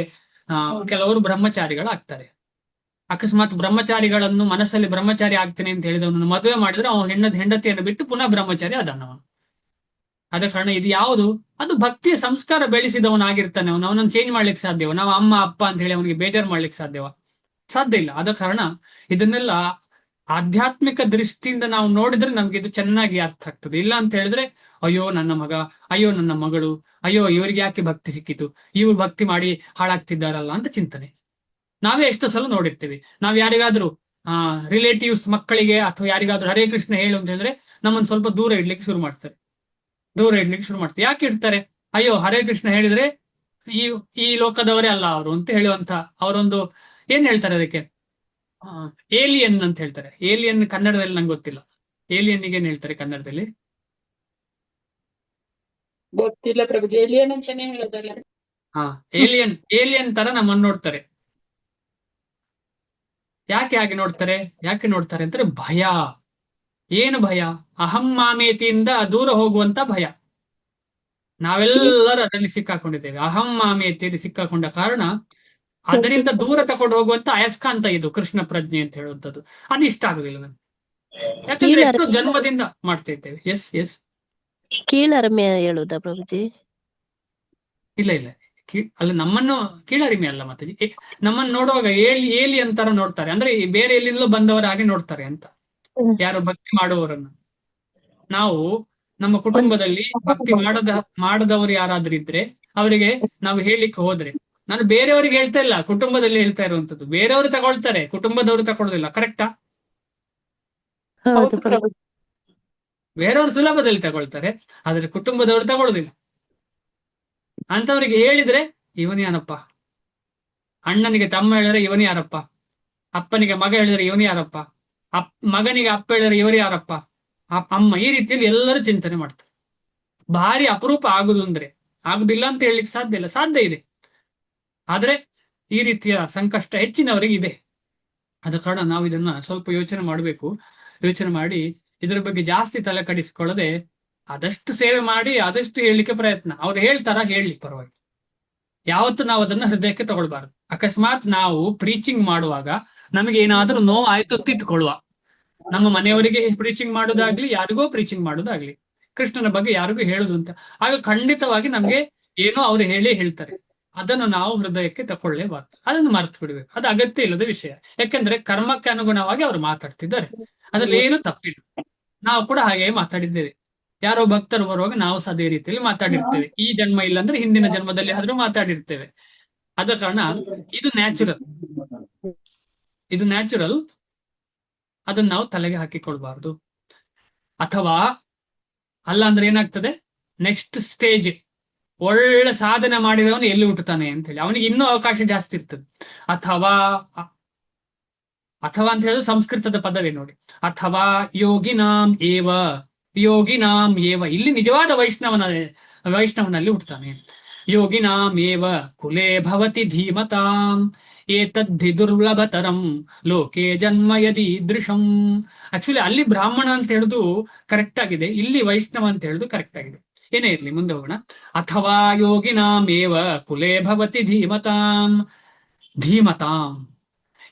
ಕೆಲವರು ಬ್ರಹ್ಮಚಾರಿಗಳಾಗ್ತಾರೆ. ಅಕಸ್ಮಾತ್ ಬ್ರಹ್ಮಚಾರಿಗಳನ್ನು ಮನಸ್ಸಲ್ಲಿ ಬ್ರಹ್ಮಚಾರಿ ಆಗ್ತೇನೆ ಅಂತ ಹೇಳಿದವನನ್ನು ಮದುವೆ ಮಾಡಿದ್ರೆ ಅವನು ಹೆಂಡತಿಯನ್ನು ಬಿಟ್ಟು ಪುನಃ ಬ್ರಹ್ಮಚಾರಿ ಆದವನು. ಆದ ಕಾರಣ ಇದು ಯಾವುದು? ಅದು ಭಕ್ತಿಯ ಸಂಸ್ಕಾರ ಬೆಳೆಸಿದವನಾಗಿರ್ತಾನೆ. ಅವನನ್ನು ಚೇಂಜ್ ಮಾಡ್ಲಿಕ್ಕೆ ಸಾಧ್ಯವ? ನಾವು ಅಮ್ಮ ಅಪ್ಪ ಅಂತ ಹೇಳಿ ಅವನಿಗೆ ಬೇಜಾರು ಮಾಡ್ಲಿಕ್ಕೆ ಸಾಧ್ಯ ಇಲ್ಲ. ಆದ ಕಾರಣ ಇದನ್ನೆಲ್ಲ ಆಧ್ಯಾತ್ಮಿಕ ದೃಷ್ಟಿಯಿಂದ ನಾವು ನೋಡಿದ್ರೆ ನಮ್ಗೆ ಇದು ಚೆನ್ನಾಗಿ ಅರ್ಥ ಆಗ್ತದೆ. ಇಲ್ಲ ಅಂತ ಹೇಳಿದ್ರೆ ಅಯ್ಯೋ ನನ್ನ ಮಗ, ಅಯ್ಯೋ ನನ್ನ ಮಗಳು, ಅಯ್ಯೋ ಇವರಿಗೆ ಯಾಕೆ ಭಕ್ತಿ ಸಿಕ್ಕಿತು, ಇವ್ರು ಭಕ್ತಿ ಮಾಡಿ ಹಾಳಾಗ್ತಿದ್ದಾರಲ್ಲ ಅಂತ ಚಿಂತನೆ. ನಾವೇ ಎಷ್ಟೋ ಸಲ ನೋಡಿರ್ತೀವಿ. ನಾವ್ ಯಾರಿಗಾದ್ರೂ ರಿಲೇಟಿವ್ಸ್ ಮಕ್ಕಳಿಗೆ ಅಥವಾ ಯಾರಿಗಾದ್ರೂ ಹರೇ ಕೃಷ್ಣ ಹೇಳು ಅಂತ ಹೇಳಿದ್ರೆ ನಮ್ಮನ್ನು ಸ್ವಲ್ಪ ದೂರ ಇಡ್ಲಿಕ್ಕೆ ಶುರು ಮಾಡ್ತಾರೆ. ಯಾಕೆ ಇಡ್ತಾರೆ? ಅಯ್ಯೋ ಹರೇ ಕೃಷ್ಣ ಹೇಳಿದ್ರೆ ಈ ಲೋಕದವರೇ ಅಲ್ಲ ಅವರು ಅಂತ ಹೇಳುವಂತ ಅವರೊಂದು ಏನ್ ಹೇಳ್ತಾರೆ ಅದಕ್ಕೆ, ಏಲಿಯನ್ ಅಂತ ಹೇಳ್ತಾರೆ. ಏಲಿಯನ್ ಕನ್ನಡದಲ್ಲಿ ನಂಗೆ ಗೊತ್ತಿಲ್ಲ. ಏಲಿಯನ್ನಿಗೆ ಏನ್ ಹೇಳ್ತಾರೆ ಕನ್ನಡದಲ್ಲಿ? ಗೊತ್ತಿಲ್ಲ ಪ್ರಭುಜಿ, ಏಲಿಯನ್ ಅಂತಾನೆ ಹೇಳೋದಲ್ಲ. ಏಲಿಯನ್ ತರ ನಮ್ಮನ್ನು ನೋಡ್ತಾರೆ. ಯಾಕೆ ಹಾಗೆ ನೋಡ್ತಾರೆ ಅಂದ್ರೆ ಭಯ. ಏನು ಭಯ? ಅಹಂ ಮಾಮೇತಿಯಿಂದ ದೂರ ಹೋಗುವಂತ ಭಯ. ನಾವೆಲ್ಲರೂ ಅದರಲ್ಲಿ ಸಿಕ್ಕಾಕೊಂಡಿದ್ದೇವೆ. ಅಹಂ ಮಾಮೇತಿಯಲ್ಲಿ ಸಿಕ್ಕಾಕೊಂಡ ಕಾರಣ ಅದರಿಂದ ದೂರ ತಗೊಂಡು ಹೋಗುವಂತ ಅಯಸ್ಕಾಂತ ಇದು ಕೃಷ್ಣ ಪ್ರಜ್ಞೆ ಅಂತ ಹೇಳುವಂಥದ್ದು. ಅದು ಇಷ್ಟ ಆಗುದಿಲ್ಲ ನನಗೆ. ಯಾಕಂದ್ರೆ ಎಷ್ಟೋ ಜನ್ಮದಿಂದ ಮಾಡ್ತಾ ಇದ್ದೇವೆ. ಎಸ್ ಕೀಳರಿಮೆ ಹೇಳುದಾ ಪ್ರಭುಜಿ? ಇಲ್ಲ ಅಲ್ಲ ನಮ್ಮನ್ನು ಕೀಳರಿಮೆ ಅಲ್ಲ ಮಾತಾಜಿ. ನಮ್ಮನ್ನು ನೋಡುವಾಗ ಏಲಿ ಅಂತಾರ ನೋಡ್ತಾರೆ, ಅಂದ್ರೆ ಈ ಬೇರೆ ಎಲ್ಲಿಂದಲೂ ಬಂದವರ ಹಾಗೆ ನೋಡ್ತಾರೆ ಅಂತ ಯಾರು ಭಕ್ತಿ ಮಾಡುವವರನ್ನು. ನಾವು ನಮ್ಮ ಕುಟುಂಬದಲ್ಲಿ ಭಕ್ತಿ ಮಾಡದವರು ಯಾರಾದ್ರೂ ಇದ್ರೆ ಅವರಿಗೆ ನಾವು ಹೇಳಲಿಕ್ಕೆ ಹೋದ್ರೆ, ನಾನು ಬೇರೆಯವರಿಗೆ ಹೇಳ್ತಾ ಇಲ್ಲ, ಕುಟುಂಬದಲ್ಲಿ ಹೇಳ್ತಾ ಇರುವಂತದ್ದು. ಬೇರೆಯವರು ತಗೊಳ್ತಾರೆ, ಕುಟುಂಬದವರು ತಗೊಳ್ಳೋದಿಲ್ಲ. ಕರೆಕ್ಟಾ? ಹೌದು ಪ್ರಭು. ಬೇರೆಯವರು ಸುಲಭದಲ್ಲಿ ತಗೊಳ್ತಾರೆ, ಆದ್ರೆ ಕುಟುಂಬದವರು ತಗೊಳ್ಳೋದಿಲ್ಲ. ಅಂತವರಿಗೆ ಹೇಳಿದ್ರೆ ಇವನು ಯಾನಪ್ಪ, ಅಣ್ಣನಿಗೆ ತಮ್ಮ ಹೇಳಿದ್ರೆ ಇವನು ಯಾರಪ್ಪ, ಅಪ್ಪನಿಗೆ ಮಗ ಹೇಳಿದ್ರೆ ಇವನು ಯಾರಪ್ಪ, ಮಗನಿಗೆ ಅಪ್ಪ ಹೇಳಿದ್ರೆ ಇವರು ಯಾರಪ್ಪ, ಅಮ್ಮ, ಈ ರೀತಿಯಲ್ಲಿ ಎಲ್ಲರೂ ಚಿಂತನೆ ಮಾಡ್ತಾರೆ. ಭಾರಿ ಅಪರೂಪ ಆಗುದು ಅಂದ್ರೆ, ಆಗುದಿಲ್ಲ ಅಂತ ಹೇಳಲಿಕ್ಕೆ ಸಾಧ್ಯ ಇಲ್ಲ, ಸಾಧ್ಯ ಇದೆ. ಆದ್ರೆ ಈ ರೀತಿಯ ಸಂಕಷ್ಟ ಹೆಚ್ಚಿನವರಿಗೆ ಇದೆ. ಆದ ಕಾರಣ ನಾವು ಇದನ್ನ ಸ್ವಲ್ಪ ಯೋಚನೆ ಮಾಡಬೇಕು. ಯೋಚನೆ ಮಾಡಿ ಇದ್ರ ಬಗ್ಗೆ ಜಾಸ್ತಿ ತಲೆ ಕಡಿಸಿಕೊಳ್ಳದೆ ಆದಷ್ಟು ಸೇವೆ ಮಾಡಿ ಆದಷ್ಟು ಹೇಳಲಿಕ್ಕೆ ಪ್ರಯತ್ನ. ಅವ್ರು ಹೇಳ್ತಾರ, ಹೇಳಿ, ಪರವಾಗಿ. ಯಾವತ್ತು ನಾವು ಅದನ್ನ ಹೃದಯಕ್ಕೆ ತಗೊಳ್ಬಾರ್ದು. ಅಕಸ್ಮಾತ್ ನಾವು ಪ್ರೀಚಿಂಗ್ ಮಾಡುವಾಗ ನಮಗೆ ಏನಾದ್ರೂ ನೋವು ಆಯ್ತು ಅಂತ ಇಟ್ಕೊಳ್ಳುವ, ನಮ್ಮ ಮನೆಯವರಿಗೆ ಪ್ರೀಚಿಂಗ್ ಮಾಡೋದಾಗ್ಲಿ, ಯಾರಿಗೋ ಪ್ರೀಚಿಂಗ್ ಮಾಡೋದಾಗ್ಲಿ, ಕೃಷ್ಣನ ಬಗ್ಗೆ ಯಾರಿಗೂ ಹೇಳುದು ಅಂತ, ಆಗ ಖಂಡಿತವಾಗಿ ನಮ್ಗೆ ಏನೋ ಅವ್ರು ಹೇಳ್ತಾರೆ. ಅದನ್ನು ನಾವು ಹೃದಯಕ್ಕೆ ತಕೊಳ್ಳೇಬಾರ್ದು, ಅದನ್ನು ಮರ್ತು ಬಿಡ್ಬೇಕು. ಅದು ಅಗತ್ಯ ಇಲ್ಲದ ವಿಷಯ. ಯಾಕೆಂದ್ರೆ ಕರ್ಮಕ್ಕೆ ಅನುಗುಣವಾಗಿ ಅವ್ರು ಮಾತಾಡ್ತಿದ್ದಾರೆ, ಅದ್ರಲ್ಲಿ ಏನು ತಪ್ಪಿಲ್ಲ. ನಾವು ಕೂಡ ಹಾಗೆ ಮಾತಾಡಿದ್ದೇವೆ. ಯಾರೋ ಭಕ್ತರು ಬರುವಾಗ ನಾವು ಸಹ ಅದೇ ರೀತಿಯಲ್ಲಿ ಮಾತಾಡಿರ್ತೇವೆ. ಈ ಜನ್ಮ ಇಲ್ಲ ಅಂದ್ರೆ ಹಿಂದಿನ ಜನ್ಮದಲ್ಲಿ ಆದ್ರೂ ಮಾತಾಡಿರ್ತೇವೆ. ಆದ ಕಾರಣ ಇದು ನ್ಯಾಚುರಲ್. ಅದನ್ನ ನಾವು ತಲೆಗೆ ಹಾಕಿಕೊಳ್ಬಾರ್ದು. ಅಥವಾ ಅಲ್ಲ ಅಂದ್ರೆ ಏನಾಗ್ತದೆ, ನೆಕ್ಸ್ಟ್ ಸ್ಟೇಜ್, ಒಳ್ಳೆ ಸಾಧನೆ ಮಾಡಿದವನು ಎಲ್ಲಿ ಹುಟ್ಟುತ್ತಾನೆ ಅಂತ ಹೇಳಿ ಅವನಿಗೆ ಇನ್ನೂ ಅವಕಾಶ ಜಾಸ್ತಿ ಇರ್ತದೆ. ಅಥವಾ ಅಂತ ಹೇಳಿದ್ರೆ ಸಂಸ್ಕೃತದ ಪದವೇ ನೋಡಿ, ಅಥವಾ ಯೋಗಿನಾಂ ಏವ, ಇಲ್ಲಿ ನಿಜವಾದ ವೈಷ್ಣವನಲ್ಲಿ ಹುಟ್ಟುತ್ತಾನೆ. ಯೋಗಿನಾಂ ಏವ ಕುಲೇ ಭವತಿ ಧೀಮತಾಂ ಏತದ್ಧಿ ದುರ್ಲಭತರಂ ಲೋಕೆ ಜನ್ಮ ಯದೀದೃಶಂ. ಆಕ್ಚುಲಿ ಅಲ್ಲಿ ಬ್ರಾಹ್ಮಣ ಅಂತ ಹೇಳುದು ಕರೆಕ್ಟ್ ಆಗಿದೆ, ಇಲ್ಲಿ ವೈಷ್ಣವ ಅಂತ ಹೇಳುದು ಕರೆಕ್ಟ್ ಆಗಿದೆ. ಏನೇ ಇರ್ಲಿ, ಮುಂದೆ ಹೋಗೋಣ. ಅಥವಾ ಯೋಗಿನಾಮೇವ ಕುಲೇ ಭವತಿ ಧೀಮತಾಂ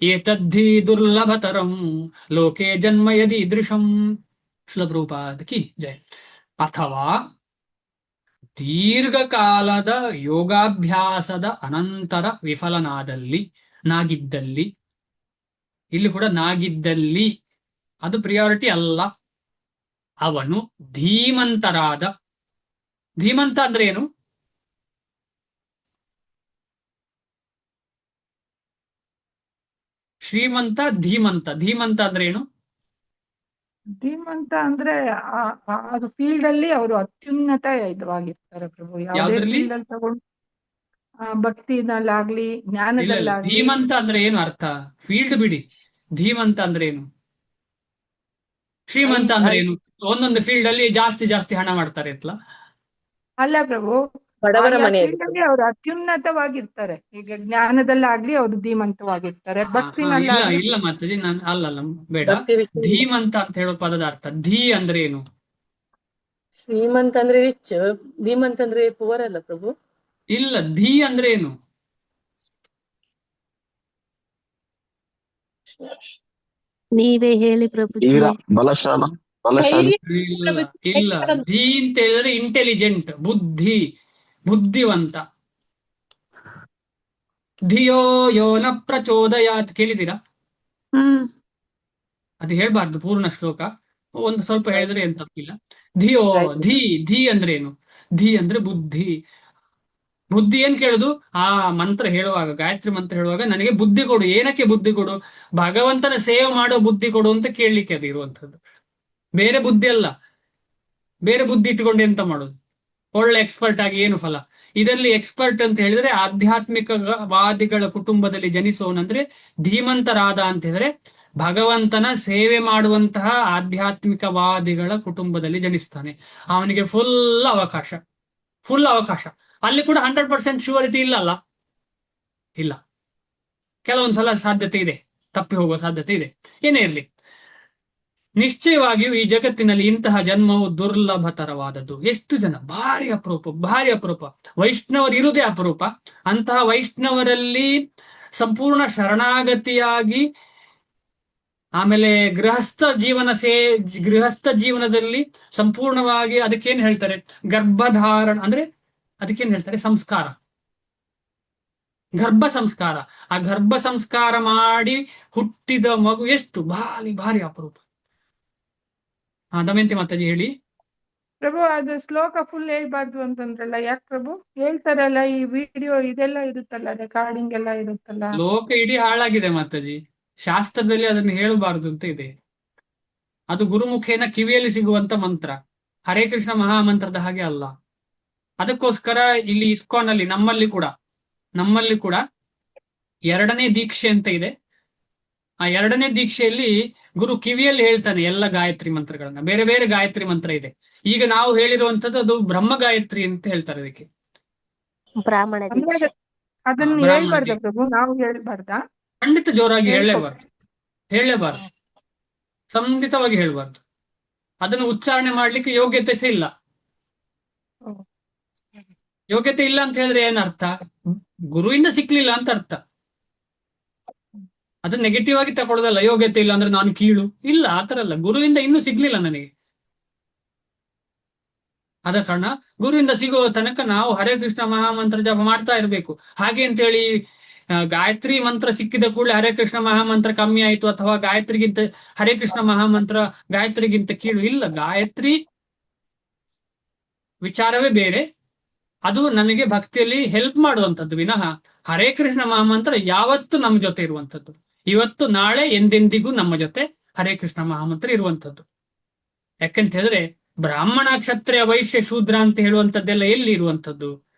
ಏತದ್ಧಿ ದುರ್ಲಭತರಂ ಲೋಕೆ ಜನ್ಮ ಯದೀದೃಶಂ. ಶ್ರೀಪ್ರಭುಪಾದ ಕಿ ಜಯ. ಅಥವಾ ದೀರ್ಘಕಾಲದ ಯೋಗಾಭ್ಯಾಸದ ಅನಂತರ ನಾಗಿದ್ದಲ್ಲಿ, ಇಲ್ಲಿ ಕೂಡ ನಾಗಿದ್ದಲ್ಲಿ, ಅದು ಪ್ರಿಯಾರಿಟಿ ಅಲ್ಲ, ಅವನು ಧೀಮಂತ ಅಂದ್ರೆ ಏನು? ಶ್ರೀಮಂತ, ಧೀಮಂತ ಅಂದ್ರೆ ಏನು? ಧೀಮಂತ ಅಂದ್ರೆ ಅದು ಫೀಲ್ಡ್ ಅಲ್ಲಿ ಅವರು ಅತ್ಯುನ್ನತ ಇದಾಗಿರ್ತಾರೆ ಪ್ರಭು. ಯಾವುದೇ ಯಾವ್ದ್ರಲ್ಲಿ? ಫೀಲ್ಡ್ ಅಲ್ಲಿ ತಗೊಂಡು ಭಕ್ತಿನಲ್ಲಾಗ್ಲಿ, ಇಲ್ಲ, ಜ್ಞಾನದಲ್ಲಾಗ್ಲಿ. ಧೀಮಂತ ಅಂದ್ರೆ ಏನು ಅರ್ಥ? ಫೀಲ್ಡ್ ಬಿಡಿ, ಧೀಮಂತ ಅಂದ್ರೆ ಏನು? ಶ್ರೀಮಂತ ಅಂದ್ರೆ ಏನು? ಒಂದೊಂದು ಫೀಲ್ಡ್ ಅಲ್ಲಿ ಜಾಸ್ತಿ ಹಣ ಮಾಡ್ತಾರೆ ಅತ್ಲ? ಅಲ್ಲ ಪ್ರಭು, ಬಡವರ ಆಯಾ ಮನೆಯಲ್ಲಿ ಫೀಲ್ಡ್ ಅಲ್ಲಿ ಅವರು ಅತ್ಯುನ್ನತವಾಗಿರ್ತಾರೆ. ಈಗ ಜ್ಞಾನದಲ್ಲಾಗ್ಲಿ ಅವರು ಧೀಮಂತವಾಗಿರ್ತಾರೆ, ಭಕ್ತಿನಲ್ಲಾಗ್ಲಿ. ಇಲ್ಲ ಮಾತಾಜಿ, ನಾನು ಅಲ್ಲಲ್ಲ, ಬೇಡ. ಭಕ್ತಿ ವಿಷಯ. ಧೀಮಂತ ಅಂತ ಹೇಳೋ ಪದದ ಅರ್ಥ ಧೀ ಅಂದ್ರೆ ಏನು? ಶ್ರೀಮಂತ ಅಂದ್ರೆ ರಿಚ್, ಧೀಮಂತ ಅಂದ್ರೆ ಪುವರ್ ಅಲ್ಲ ಪ್ರಭು? ಇಲ್ಲ, ಧೀ ಅಂದ್ರೆ ಏನು? ನೀವೇ ಹೇಳಿ ಪ್ರಭುಜಿ. ತೀರಾ ಬಲಶಾಲಿ. ಇಲ್ಲ, ಧೀ ಅಂತ ಹೇಳಿದ್ರೆ ಇಂಟೆಲಿಜೆಂಟ್, ಬುದ್ಧಿವಂತ. ಧಿಯೋ ಯೋ ನ ಪ್ರಚೋದಯಾತ್, ಕೇಳಿದ್ದೀರಾ? ಅದು ಹೇಳ್ಬಾರ್ದು ಪೂರ್ಣ ಶ್ಲೋಕ, ಒಂದು ಸ್ವಲ್ಪ ಹೇಳಿದ್ರೆ ಏನ್ ತಪ್ಪಿಲ್ಲ. ಧೀ ಅಂದ್ರೆ ಏನು? ಧೀ ಅಂದ್ರೆ ಬುದ್ಧಿ ಏನ್ ಕೇಳುದು? ಆ ಮಂತ್ರ ಹೇಳುವಾಗ, ಗಾಯತ್ರಿ ಮಂತ್ರ ಹೇಳುವಾಗ, ನನಗೆ ಬುದ್ಧಿ ಕೊಡು. ಏನಕ್ಕೆ ಬುದ್ಧಿ ಕೊಡು? ಭಗವಂತನ ಸೇವೆ ಮಾಡೋ ಬುದ್ಧಿ ಕೊಡು ಅಂತ ಕೇಳಲಿಕ್ಕೆ ಅದು ಇರುವಂತದ್ದು. ಬೇರೆ ಬುದ್ಧಿ ಅಲ್ಲ. ಬೇರೆ ಬುದ್ಧಿ ಇಟ್ಕೊಂಡು ಎಂತ ಮಾಡೋದು? ಒಳ್ಳೆ ಎಕ್ಸ್ಪರ್ಟ್ ಆಗಿ ಏನು ಫಲ? ಇದರಲ್ಲಿ ಎಕ್ಸ್ಪರ್ಟ್ ಅಂತ ಹೇಳಿದ್ರೆ ಆಧ್ಯಾತ್ಮಿಕವಾದಿಗಳ ಕುಟುಂಬದಲ್ಲಿ ಜನಿಸೋನಂದ್ರೆ ಧೀಮಂತರಾದ ಅಂತ ಹೇಳಿದ್ರೆ ಭಗವಂತನ ಸೇವೆ ಮಾಡುವಂತಹ ಆಧ್ಯಾತ್ಮಿಕವಾದಿಗಳ ಕುಟುಂಬದಲ್ಲಿ ಜನಿಸ್ತಾನೆ. ಅವನಿಗೆ ಫುಲ್ ಅವಕಾಶ. ಅಲ್ಲಿ ಕೂಡ 100% ಶ್ಯೂರಿಟಿ ಇಲ್ಲ. ಕೆಲವೊಂದ್ಸಲ ಸಾಧ್ಯತೆ ಇದೆ, ತಪ್ಪಿ ಹೋಗುವ ಸಾಧ್ಯತೆ ಇದೆ. ಏನೇ ಇರಲಿ, ನಿಶ್ಚಯವಾಗಿಯೂ ಈ ಜಗತ್ತಿನಲ್ಲಿ ಇಂತಹ ಜನ್ಮವು ದುರ್ಲಭತರವಾದದ್ದು. ಎಷ್ಟು ಜನ, ಭಾರಿ ಅಪರೂಪ ವೈಷ್ಣವರು ಇರುವುದೇ ಅಪರೂಪ. ಅಂತಹ ವೈಷ್ಣವರಲ್ಲಿ ಸಂಪೂರ್ಣ ಶರಣಾಗತಿಯಾಗಿ ಆಮೇಲೆ ಗೃಹಸ್ಥ ಜೀವನದಲ್ಲಿ ಸಂಪೂರ್ಣವಾಗಿ ಅದಕ್ಕೇನು ಹೇಳ್ತಾರೆ, ಗರ್ಭಧಾರಣ ಅಂದ್ರೆ ಅದಕ್ಕೇನು ಹೇಳ್ತಾರೆ, ಸಂಸ್ಕಾರ. ಗರ್ಭ ಸಂಸ್ಕಾರ. ಆ ಗರ್ಭ ಸಂಸ್ಕಾರ ಮಾಡಿ ಹುಟ್ಟಿದ ಮಗು ಎಷ್ಟು ಭಾರಿ ಭಾರಿ ಅಪರೂಪ. ದಮಯಂತಿ ಮಾತಾಜಿ ಹೇಳಿ. ಪ್ರಭು ಅದು ಶ್ಲೋಕ ಫುಲ್ ಹೇಳ್ಬಾರ್ದು ಅಂತಂದ್ರಲ್ಲ, ಯಾಕೆ ಪ್ರಭು? ಹೇಳ್ತಾರಲ್ಲ, ಈ ವಿಡಿಯೋ ಇದೆಲ್ಲ ಇರುತ್ತಲ್ಲ, ರೆಕಾರ್ಡಿಂಗ್ ಎಲ್ಲ ಇರುತ್ತಲ್ಲ. ಲೋಕ ಇಡೀ ಹಾಳಾಗಿದೆ ಮಾತಾಜಿ. ಶಾಸ್ತ್ರದಲ್ಲಿ ಅದನ್ನು ಹೇಳಬಾರದು ಅಂತ ಇದೆ. ಅದು ಗುರುಮುಖೇನ ಕಿವಿಯಲ್ಲಿ ಸಿಗುವಂತ ಮಂತ್ರ, ಹರೇ ಕೃಷ್ಣ ಮಹಾಮಂತ್ರದ ಹಾಗೆ ಅಲ್ಲ. ಅದಕ್ಕೋಸ್ಕರ ಇಲ್ಲಿ ಇಸ್ಕಾನ್ ಅಲ್ಲಿ ನಮ್ಮಲ್ಲಿ ಕೂಡ 2ನೇ ದೀಕ್ಷೆ ಅಂತ ಇದೆ. ಆ 2ನೇ ದೀಕ್ಷೆಯಲ್ಲಿ ಗುರು ಕಿವಿಯಲ್ಲಿ ಹೇಳ್ತಾನೆ ಎಲ್ಲ ಗಾಯತ್ರಿ ಮಂತ್ರಗಳನ್ನ. ಬೇರೆ ಬೇರೆ ಗಾಯತ್ರಿ ಮಂತ್ರ ಇದೆ. ಈಗ ನಾವು ಹೇಳಿರುವಂತದ್ದು ಅದು ಬ್ರಹ್ಮ ಗಾಯತ್ರಿ ಅಂತ ಹೇಳ್ತಾರೆ ಅದಕ್ಕೆ. ಬ್ರಾಹ್ಮಣ ಅಂದ್ರೆ ದೀಕ್ಷೆ. ಅದನ್ನ ಬ್ರಾಹ್ಮಣ ಹೇಳ್ಬಾರ್ದ ದೀಕ್ಷೆ. ಪ್ರಭು? ನಾವು ಹೇಳ್ಬಾರ್ದಾ? ಖಂಡಿತ ಜೋರಾಗಿ ಹೇಳ್ಕೊಡ್ತಾರೆ. ಹೇಳಲೇಬಾರ್ದು, ಖಂಡಿತವಾಗಿ ಹೇಳ್ಬಾರ್ದು. ಅದನ್ನು ಉಚ್ಚಾರಣೆ ಮಾಡ್ಲಿಕ್ಕೆ ಯೋಗ್ಯತೆ ಸಹ ಇಲ್ಲ. ಹ್ಮ್. ಯೋಗ್ಯತೆ ಇಲ್ಲ ಅಂತ ಹೇಳಿದ್ರೆ ಏನರ್ಥ? ಗುರುವಿಂದ ಸಿಕ್ಲಿಲ್ಲ ಅಂತ ಅರ್ಥ. ಅದು ನೆಗೆಟಿವ್ ಆಗಿ ತಗೊಳ್ಳೋದಲ್ಲ. ಯೋಗ್ಯತೆ ಇಲ್ಲ ಅಂದ್ರೆ ನಾನು ಕೀಳು, ಇಲ್ಲ, ಆತರ ಅಲ್ಲ. ಗುರುವಿಂದ ಇನ್ನೂ ಸಿಗ್ಲಿಲ್ಲ ನನಗೆ. ಆದ ಕಾರಣ ಗುರುವಿಂದ ಸಿಗುವ ತನಕ ನಾವು ಹರೇ ಕೃಷ್ಣ ಮಹಾಮಂತ್ರ ಜಪ ಮಾಡ್ತಾ ಇರಬೇಕು. ಹಾಗೆ ಅಂತೇಳಿ ಗಾಯತ್ರಿ ಮಂತ್ರ ಸಿಕ್ಕಿದ ಕೂಡಲೇ ಹರೇ ಕೃಷ್ಣ ಮಹಾಮಂತ್ರ ಕಮ್ಮಿ ಆಯ್ತು, ಅಥವಾ ಗಾಯತ್ರಿಗಿಂತ ಹರೇ ಕೃಷ್ಣ ಮಹಾಮಂತ್ರ ಗಾಯತ್ರಿಗಿಂತ ಕೀಳು, ಇಲ್ಲ. ಗಾಯತ್ರಿ ವಿಚಾರವೇ ಬೇರೆ. ಅದು ನಮಗೆ ಭಕ್ತಿಯಲ್ಲಿ ಹೆಲ್ಪ್ ಮಾಡುವಂಥದ್ದು ವಿನಃ ಹರೇ ಕೃಷ್ಣ ಮಹಾಮಂತ್ರ ಯಾವತ್ತೂ ನಮ್ಮ ಜೊತೆ ಇರುವಂಥದ್ದು. ಇವತ್ತು ನಾಳೆ ಎಂದೆಂದಿಗೂ ನಮ್ಮ ಜೊತೆ ಹರೇ ಕೃಷ್ಣ ಮಹಾಮಂತ್ರ ಇರುವಂಥದ್ದು. ಯಾಕಂತ ಹೇಳಿದ್ರೆ ಬ್ರಾಹ್ಮಣ ಕ್ಷತ್ರಿಯ ವೈಶ್ಯ ಶೂದ್ರ ಅಂತ ಹೇಳುವಂಥದ್ದೆಲ್ಲ ಎಲ್ಲಿ ಇರುವಂಥದ್ದು?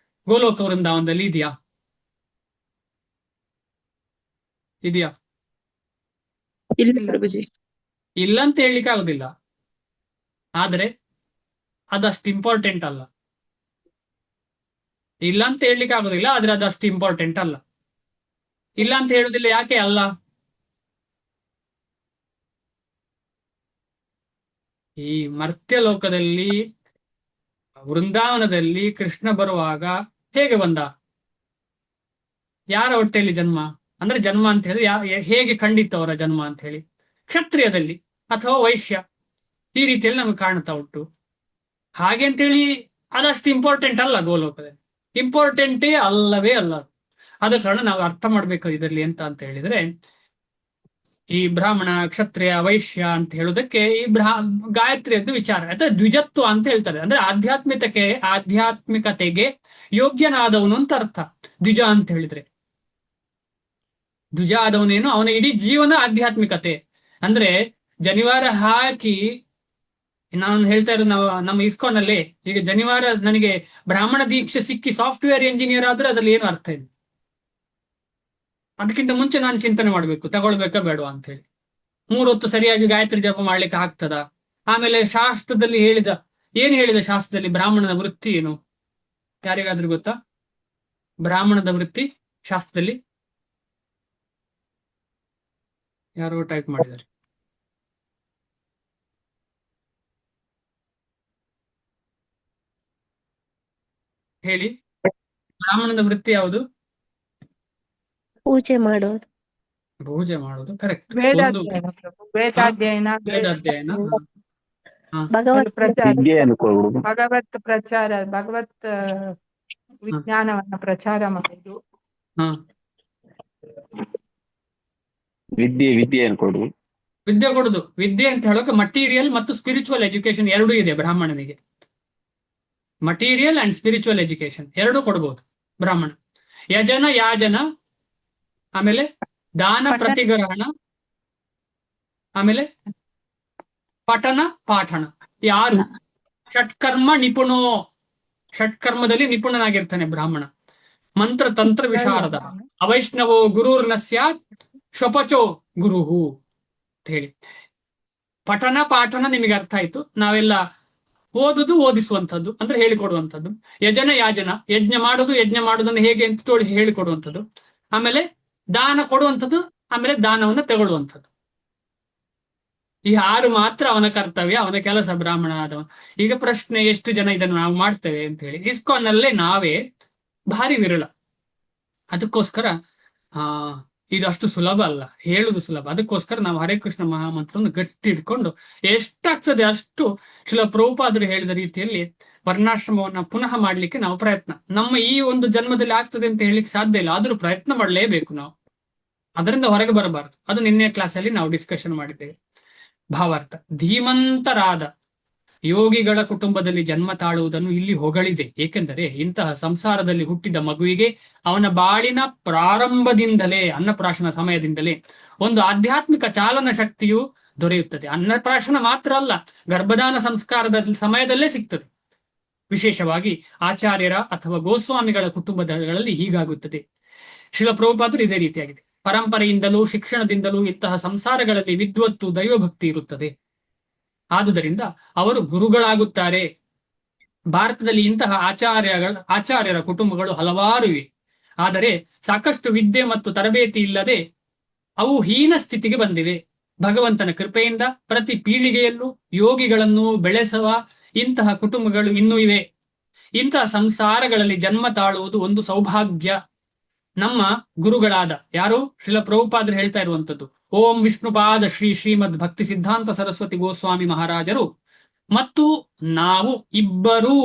ಗೋಲೋಕ ವೃಂದಾವನದಲ್ಲಿ ಇದೆಯಾ? ಇದೆಯಾ? ಇಲ್ಲ ಇಲ್ಲ. ಪ್ರಭುಜಿ. ಇಲ್ಲ ಅಂತ ಹೇಳಲಿಕ್ಕೆ ಆಗುದಿಲ್ಲ. ಆದ್ರೆ ಅದಷ್ಟು ಇಂಪಾರ್ಟೆಂಟ್ ಅಲ್ಲ. ಇಲ್ಲ ಅಂತ ಹೇಳಲಿಕ್ಕೆ ಆಗುದಿಲ್ಲ, ಆದ್ರೆ ಅದಷ್ಟು ಇಂಪಾರ್ಟೆಂಟ್ ಅಲ್ಲ. ಇಲ್ಲ ಅಂತ ಹೇಳುದಿಲ್ಲ, ಯಾಕೆ ಅಲ್ಲ? ಈ ಮರ್ತ್ಯ ಲೋಕದಲ್ಲಿ ವೃಂದಾವನದಲ್ಲಿ ಕೃಷ್ಣ ಬರುವಾಗ ಹೇಗೆ ಬಂದ? ಯಾರ ಹೊಟ್ಟೆಯಲ್ಲಿ ಜನ್ಮ? ಅಂದ್ರೆ ಜನ್ಮ ಅಂತ ಹೇಳಿ ಹೇಗೆ ಕಂಡಿತ್ತು ಅವರ ಜನ್ಮ ಅಂತ ಹೇಳಿ? ಕ್ಷತ್ರಿಯದಲ್ಲಿ ಅಥವಾ ವೈಶ್ಯ, ಈ ರೀತಿಯಲ್ಲಿ ನಮಗೆ ಕಾಣ್ತಾ ಉಂಟು. ಹಾಗೆ ಅಂತೇಳಿ ಅದಷ್ಟು ಇಂಪಾರ್ಟೆಂಟ್ ಅಲ್ಲ. ಗೋಲೋಕದಲ್ಲಿ ಇಂಪಾರ್ಟೆಂಟೇ ಅಲ್ಲವೇ ಅಲ್ಲ. ಆದ ಕಾರಣ ನಾವು ಅರ್ಥ ಮಾಡ್ಬೇಕು ಇದರಲ್ಲಿ ಎಂತ ಅಂತ ಹೇಳಿದ್ರೆ, ಈ ಬ್ರಾಹ್ಮಣ ಕ್ಷತ್ರಿಯ ವೈಶ್ಯ ಅಂತ ಹೇಳುದಕ್ಕೆ ಈ ಗಾಯತ್ರಿಯದ್ದು ವಿಚಾರ, ಅಥವಾ ದ್ವಿಜತ್ವ ಅಂತ ಹೇಳ್ತಾರೆ. ಅಂದ್ರೆ ಆಧ್ಯಾತ್ಮಿಕತೆಗೆ ಯೋಗ್ಯನಾದವನು ಅಂತ ಅರ್ಥ. ದ್ವಿಜ ಅಂತ ಹೇಳಿದ್ರೆ ದ್ವಿಜ ಆದವನೇನು, ಅವನ ಇಡೀ ಜೀವನ ಆಧ್ಯಾತ್ಮಿಕತೆ. ಅಂದ್ರೆ ಜನಿವಾರ ಹಾಕಿ, ನಾನು ಹೇಳ್ತಾ ಇರೋದು ನಮ್ಮ ಇಸ್ಕಾನ್ ಅಲ್ಲಿ ಈಗ ಜನಿವಾರ ನನಗೆ ಬ್ರಾಹ್ಮಣ ದೀಕ್ಷೆ ಸಿಕ್ಕಿ ಸಾಫ್ಟ್ವೇರ್ ಇಂಜಿನಿಯರ್ ಆದ್ರೆ ಅದ್ರಲ್ಲಿ ಏನು ಅರ್ಥ ಇದೆ? ಅದಕ್ಕಿಂತ ಮುಂಚೆ ನಾನು ಚಿಂತನೆ ಮಾಡ್ಬೇಕು, ತಗೊಳ್ಬೇಕಾ ಬೇಡವಾ ಅಂತ ಹೇಳಿ. 3 ಹೊತ್ತು ಸರಿಯಾಗಿ ಗಾಯತ್ರಿ ಜಪ ಮಾಡ್ಲಿಕ್ಕೆ ಆಗ್ತದ? ಆಮೇಲೆ ಶಾಸ್ತ್ರದಲ್ಲಿ ಏನ್ ಹೇಳಿದ ಶಾಸ್ತ್ರದಲ್ಲಿ? ಬ್ರಾಹ್ಮಣನ ವೃತ್ತಿ ಏನು? ಯಾರಿಗಾದ್ರೂ ಗೊತ್ತಾ ಬ್ರಾಹ್ಮಣದ ವೃತ್ತಿ ಶಾಸ್ತ್ರದಲ್ಲಿ? ಯಾರೋ ಟೈಪ್ ಮಾಡಿದ್ದಾರೆ. ಹೇಳಿ, ಬ್ರಾಹ್ಮಣದ ವೃತ್ತಿ ಯಾವುದು? ಪೂಜೆ ಮಾಡೋದು. ಪೂಜೆ ಮಾಡೋದು, ಕರೆಕ್ಟ್. ಒಂದು ವೇದಾಧ್ಯಯನ ಪ್ರಭು, ವೇದಾಧ್ಯಯನ, ವೇದಾಧ್ಯಯನ. ಭಗವತ್ ಪ್ರಚಾರ, ವಿದ್ಯೆ ಅನ್ಕೊಳ್ಬೋದು. ಭಗವತ್ ಪ್ರಚಾರ, ಭಗವತ್ ವಿಜ್ಞಾನವನ್ನ ಪ್ರಚಾರ ಮಾಡುದು. ಹಾ, ವಿದ್ಯೆ ಅನ್ಕೊಳ್ಬೋದು. ವಿದ್ಯೆ ಕೊಡುದು. ವಿದ್ಯೆ ಅಂತ ಹೇಳೋಕೆ ಮಟೀರಿಯಲ್ ಮತ್ತು ಸ್ಪಿರಿಚುವಲ್ ಎಜುಕೇಶನ್ ಎರಡೂ ಇದೆ ಬ್ರಾಹ್ಮಣನಿಗೆ. ಮಟೀರಿಯಲ್ ಅಂಡ್ ಸ್ಪಿರಿಚುವಲ್ ಎಜುಕೇಶನ್ ಎರಡೂ ಕೊಡ್ಬೋದು ಬ್ರಾಹ್ಮಣ. ಯಜನ ಯಾಜನ, ಆಮೇಲೆ ದಾನ ಪ್ರತಿಗ್ರಹಣ, ಆಮೇಲೆ ಪಠನ ಪಾಠಣ, ಯಾರು ಷಟ್ಕರ್ಮ ನಿಪುಣೋ, ಷಟ್ಕರ್ಮದಲ್ಲಿ ನಿಪುಣನಾಗಿರ್ತಾನೆ ಬ್ರಾಹ್ಮಣ. ಮಂತ್ರ ತಂತ್ರ ವಿಶಾರದ, ಅವೈಷ್ಣವೋ ಗುರುರ್ನ ಸ್ಯಾತ್ ಶ್ವಪಚೋ ಗುರುಹು ಅಂತ ಹೇಳಿ. ಪಠನ ಪಾಠನ ನಿಮಗೆ ಅರ್ಥ ಆಯ್ತು. ನಾವೆಲ್ಲ ಓದುದು, ಓದಿಸುವಂಥದ್ದು ಅಂದ್ರೆ ಹೇಳಿಕೊಡುವಂಥದ್ದು. ಯಜನ ಯಾಜನ, ಯಜ್ಞ ಮಾಡುವುದನ್ನು ಹೇಗೆ ಅಂತ ಹೇಳಿಕೊಡುವಂಥದ್ದು. ಆಮೇಲೆ ದಾನ ಕೊಡುವಂಥದ್ದು, ಆಮೇಲೆ ದಾನವನ್ನ ತಗೊಳ್ಳುವಂಥದ್ದು. ಈ 6 ಮಾತ್ರ ಅವನ ಕರ್ತವ್ಯ, ಅವನ ಕೆಲಸ ಬ್ರಾಹ್ಮಣ ಆದವ. ಈಗ ಪ್ರಶ್ನೆ, ಎಷ್ಟು ಜನ ಇದನ್ನು ನಾವು ಮಾಡ್ತೇವೆ ಅಂತ ಹೇಳಿ? ಇಸ್ಕಾನ್ ನಲ್ಲೇ ನಾವೇ ಭಾರಿ ವಿರಳ. ಅದಕ್ಕೋಸ್ಕರ ಇದು ಅಷ್ಟು ಸುಲಭ ಅಲ್ಲ, ಹೇಳುದು ಸುಲಭ. ಅದಕ್ಕೋಸ್ಕರ ನಾವು ಹರೇ ಕೃಷ್ಣ ಮಹಾಮಂತ್ರವನ್ನು ಗಟ್ಟಿ ಇಟ್ಕೊಂಡು ಎಷ್ಟಾಗ್ತದೆ ಅಷ್ಟು ಶಿಲ ಪ್ರಭುಪಾದರು ಹೇಳಿದ ರೀತಿಯಲ್ಲಿ ವರ್ಣಾಶ್ರಮವನ್ನ ಪುನಃ ಮಾಡ್ಲಿಕ್ಕೆ ನಾವು ಪ್ರಯತ್ನ. ನಮ್ಮ ಈ ಒಂದು ಜನ್ಮದಲ್ಲಿ ಆಗ್ತದೆ ಅಂತ ಹೇಳಿಕ್ಕೆ ಸಾಧ್ಯ ಇಲ್ಲ, ಆದ್ರೂ ಪ್ರಯತ್ನ ಮಾಡಲೇಬೇಕು ನಾವು. ಅದರಿಂದ ಹೊರಗೆ ಬರಬಾರದು. ಅದು ನಿನ್ನೆ ಕ್ಲಾಸಲ್ಲಿ ನಾವು ಡಿಸ್ಕಷನ್ ಮಾಡಿದ್ದೇವೆ. ಭಾವಾರ್ಥ: ಧೀಮಂತರಾದ ಯೋಗಿಗಳ ಕುಟುಂಬದಲ್ಲಿ ಜನ್ಮ ತಾಳುವುದನ್ನು ಇಲ್ಲಿ ಹೊಗಳಿದೆ. ಏಕೆಂದರೆ ಇಂತಹ ಸಂಸಾರದಲ್ಲಿ ಹುಟ್ಟಿದ ಮಗುವಿಗೆ ಅವನ ಬಾಳಿನ ಪ್ರಾರಂಭದಿಂದಲೇ, ಅನ್ನಪ್ರಾಶನ ಸಮಯದಿಂದಲೇ ಒಂದು ಆಧ್ಯಾತ್ಮಿಕ ಚಾಲನ ಶಕ್ತಿಯು ದೊರೆಯುತ್ತದೆ. ಅನ್ನಪ್ರಾಶನ ಮಾತ್ರ ಅಲ್ಲ, ಗರ್ಭಧಾನ ಸಂಸ್ಕಾರದ ಸಮಯದಲ್ಲೇ ಸಿಗ್ತದೆ. ವಿಶೇಷವಾಗಿ ಆಚಾರ್ಯರ ಅಥವಾ ಗೋಸ್ವಾಮಿಗಳ ಕುಟುಂಬಗಳಲ್ಲಿ ಹೀಗಾಗುತ್ತದೆ. ಶಿಲ ಪ್ರಭುಪಾದರು ಇದೇ ರೀತಿಯಾಗಿದೆ. ಪರಂಪರೆಯಿಂದಲೂ ಶಿಕ್ಷಣದಿಂದಲೂ ಇಂತಹ ಸಂಸಾರಗಳಲ್ಲಿ ವಿದ್ವತ್ತು, ದೈವಭಕ್ತಿ ಇರುತ್ತದೆ. ಆದುದರಿಂದ ಅವರು ಗುರುಗಳಾಗುತ್ತಾರೆ. ಭಾರತದಲ್ಲಿ ಇಂತಹ ಆಚಾರ್ಯರ ಕುಟುಂಬಗಳು ಹಲವಾರು ಇವೆ. ಆದರೆ ಸಾಕಷ್ಟು ವಿದ್ಯೆ ಮತ್ತು ತರಬೇತಿ ಇಲ್ಲದೆ ಅವು ಹೀನ ಸ್ಥಿತಿಗೆ ಬಂದಿವೆ. ಭಗವಂತನ ಕೃಪೆಯಿಂದ ಪ್ರತಿ ಪೀಳಿಗೆಯಲ್ಲೂ ಯೋಗಿಗಳನ್ನು ಬೆಳೆಸುವ ಇಂತಹ ಕುಟುಂಬಗಳು ಇನ್ನೂ ಇವೆ. ಇಂತಹ ಸಂಸಾರಗಳಲ್ಲಿ ಜನ್ಮ ತಾಳುವುದು ಒಂದು ಸೌಭಾಗ್ಯ. ನಮ್ಮ ಗುರುಗಳಾದ ಯಾರು ಶ್ರೀಲ ಪ್ರಭುಪಾದರು ಹೇಳ್ತಾ ಇರುವಂತದ್ದು, ಓಂ ವಿಷ್ಣುಪಾದ ಶ್ರೀ ಶ್ರೀಮದ್ ಭಕ್ತಿ ಸಿದ್ಧಾಂತ ಸರಸ್ವತಿ ಗೋಸ್ವಾಮಿ ಮಹಾರಾಜರು ಮತ್ತು ನಾವು ಇಬ್ಬರೂ,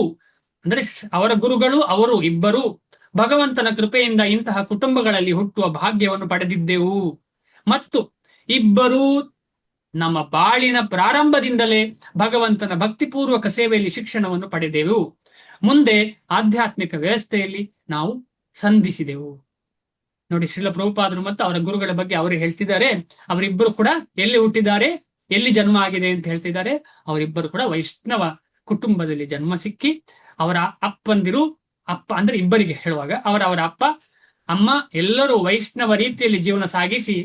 ಅಂದ್ರೆ ಅವರ ಗುರುಗಳು ಅವರು ಇಬ್ಬರೂ ಭಗವಂತನ ಕೃಪೆಯಿಂದ ಇಂತಹ ಕುಟುಂಬಗಳಲ್ಲಿ ಹುಟ್ಟುವ ಭಾಗ್ಯವನ್ನು ಪಡೆದಿದ್ದೆವು. ಮತ್ತು ಇಬ್ಬರೂ ನಮ್ಮ ಬಾಳಿನ ಪ್ರಾರಂಭದಿಂದಲೇ ಭಗವಂತನ ಭಕ್ತಿಪೂರ್ವಕ ಸೇವೆಯಲ್ಲಿ ಶಿಕ್ಷಣವನ್ನು ಪಡೆದೆವು. ಮುಂದೆ ಆಧ್ಯಾತ್ಮಿಕ ವ್ಯವಸ್ಥೆಯಲ್ಲಿ ನಾವು ಸಂಧಿಸಿದೆವು. ನೋಡಿ, ಶ್ರೀಲ ಪ್ರಭುಪಾದರು ಮತ್ತು ಅವರ ಗುರುಗಳ ಬಗ್ಗೆ ಅವರು ಹೇಳ್ತಿದ್ದಾರೆ. ಅವರಿಬ್ಬರು ಕೂಡ ಎಲ್ಲಿ ಹುಟ್ಟಿದ್ದಾರೆ, ಎಲ್ಲಿ ಜನ್ಮ ಆಗಿದೆ ಅಂತ ಹೇಳ್ತಿದ್ದಾರೆ. ಅವರಿಬ್ಬರು ಕೂಡ ವೈಷ್ಣವ ಕುಟುಂಬದಲ್ಲಿ ಜನ್ಮ ಸಿಕ್ಕಿ, ಅವರ ಅಪ್ಪಂದಿರು, ಅಪ್ಪ ಅಂದ್ರೆ ಇಬ್ಬರಿಗೆ ಹೇಳುವಾಗ ಅವರ ಅಪ್ಪ ಅಮ್ಮ ಎಲ್ಲರೂ ವೈಷ್ಣವ ರೀತಿಯಲ್ಲಿ ಜೀವನ ಸಾಗಿಸಿ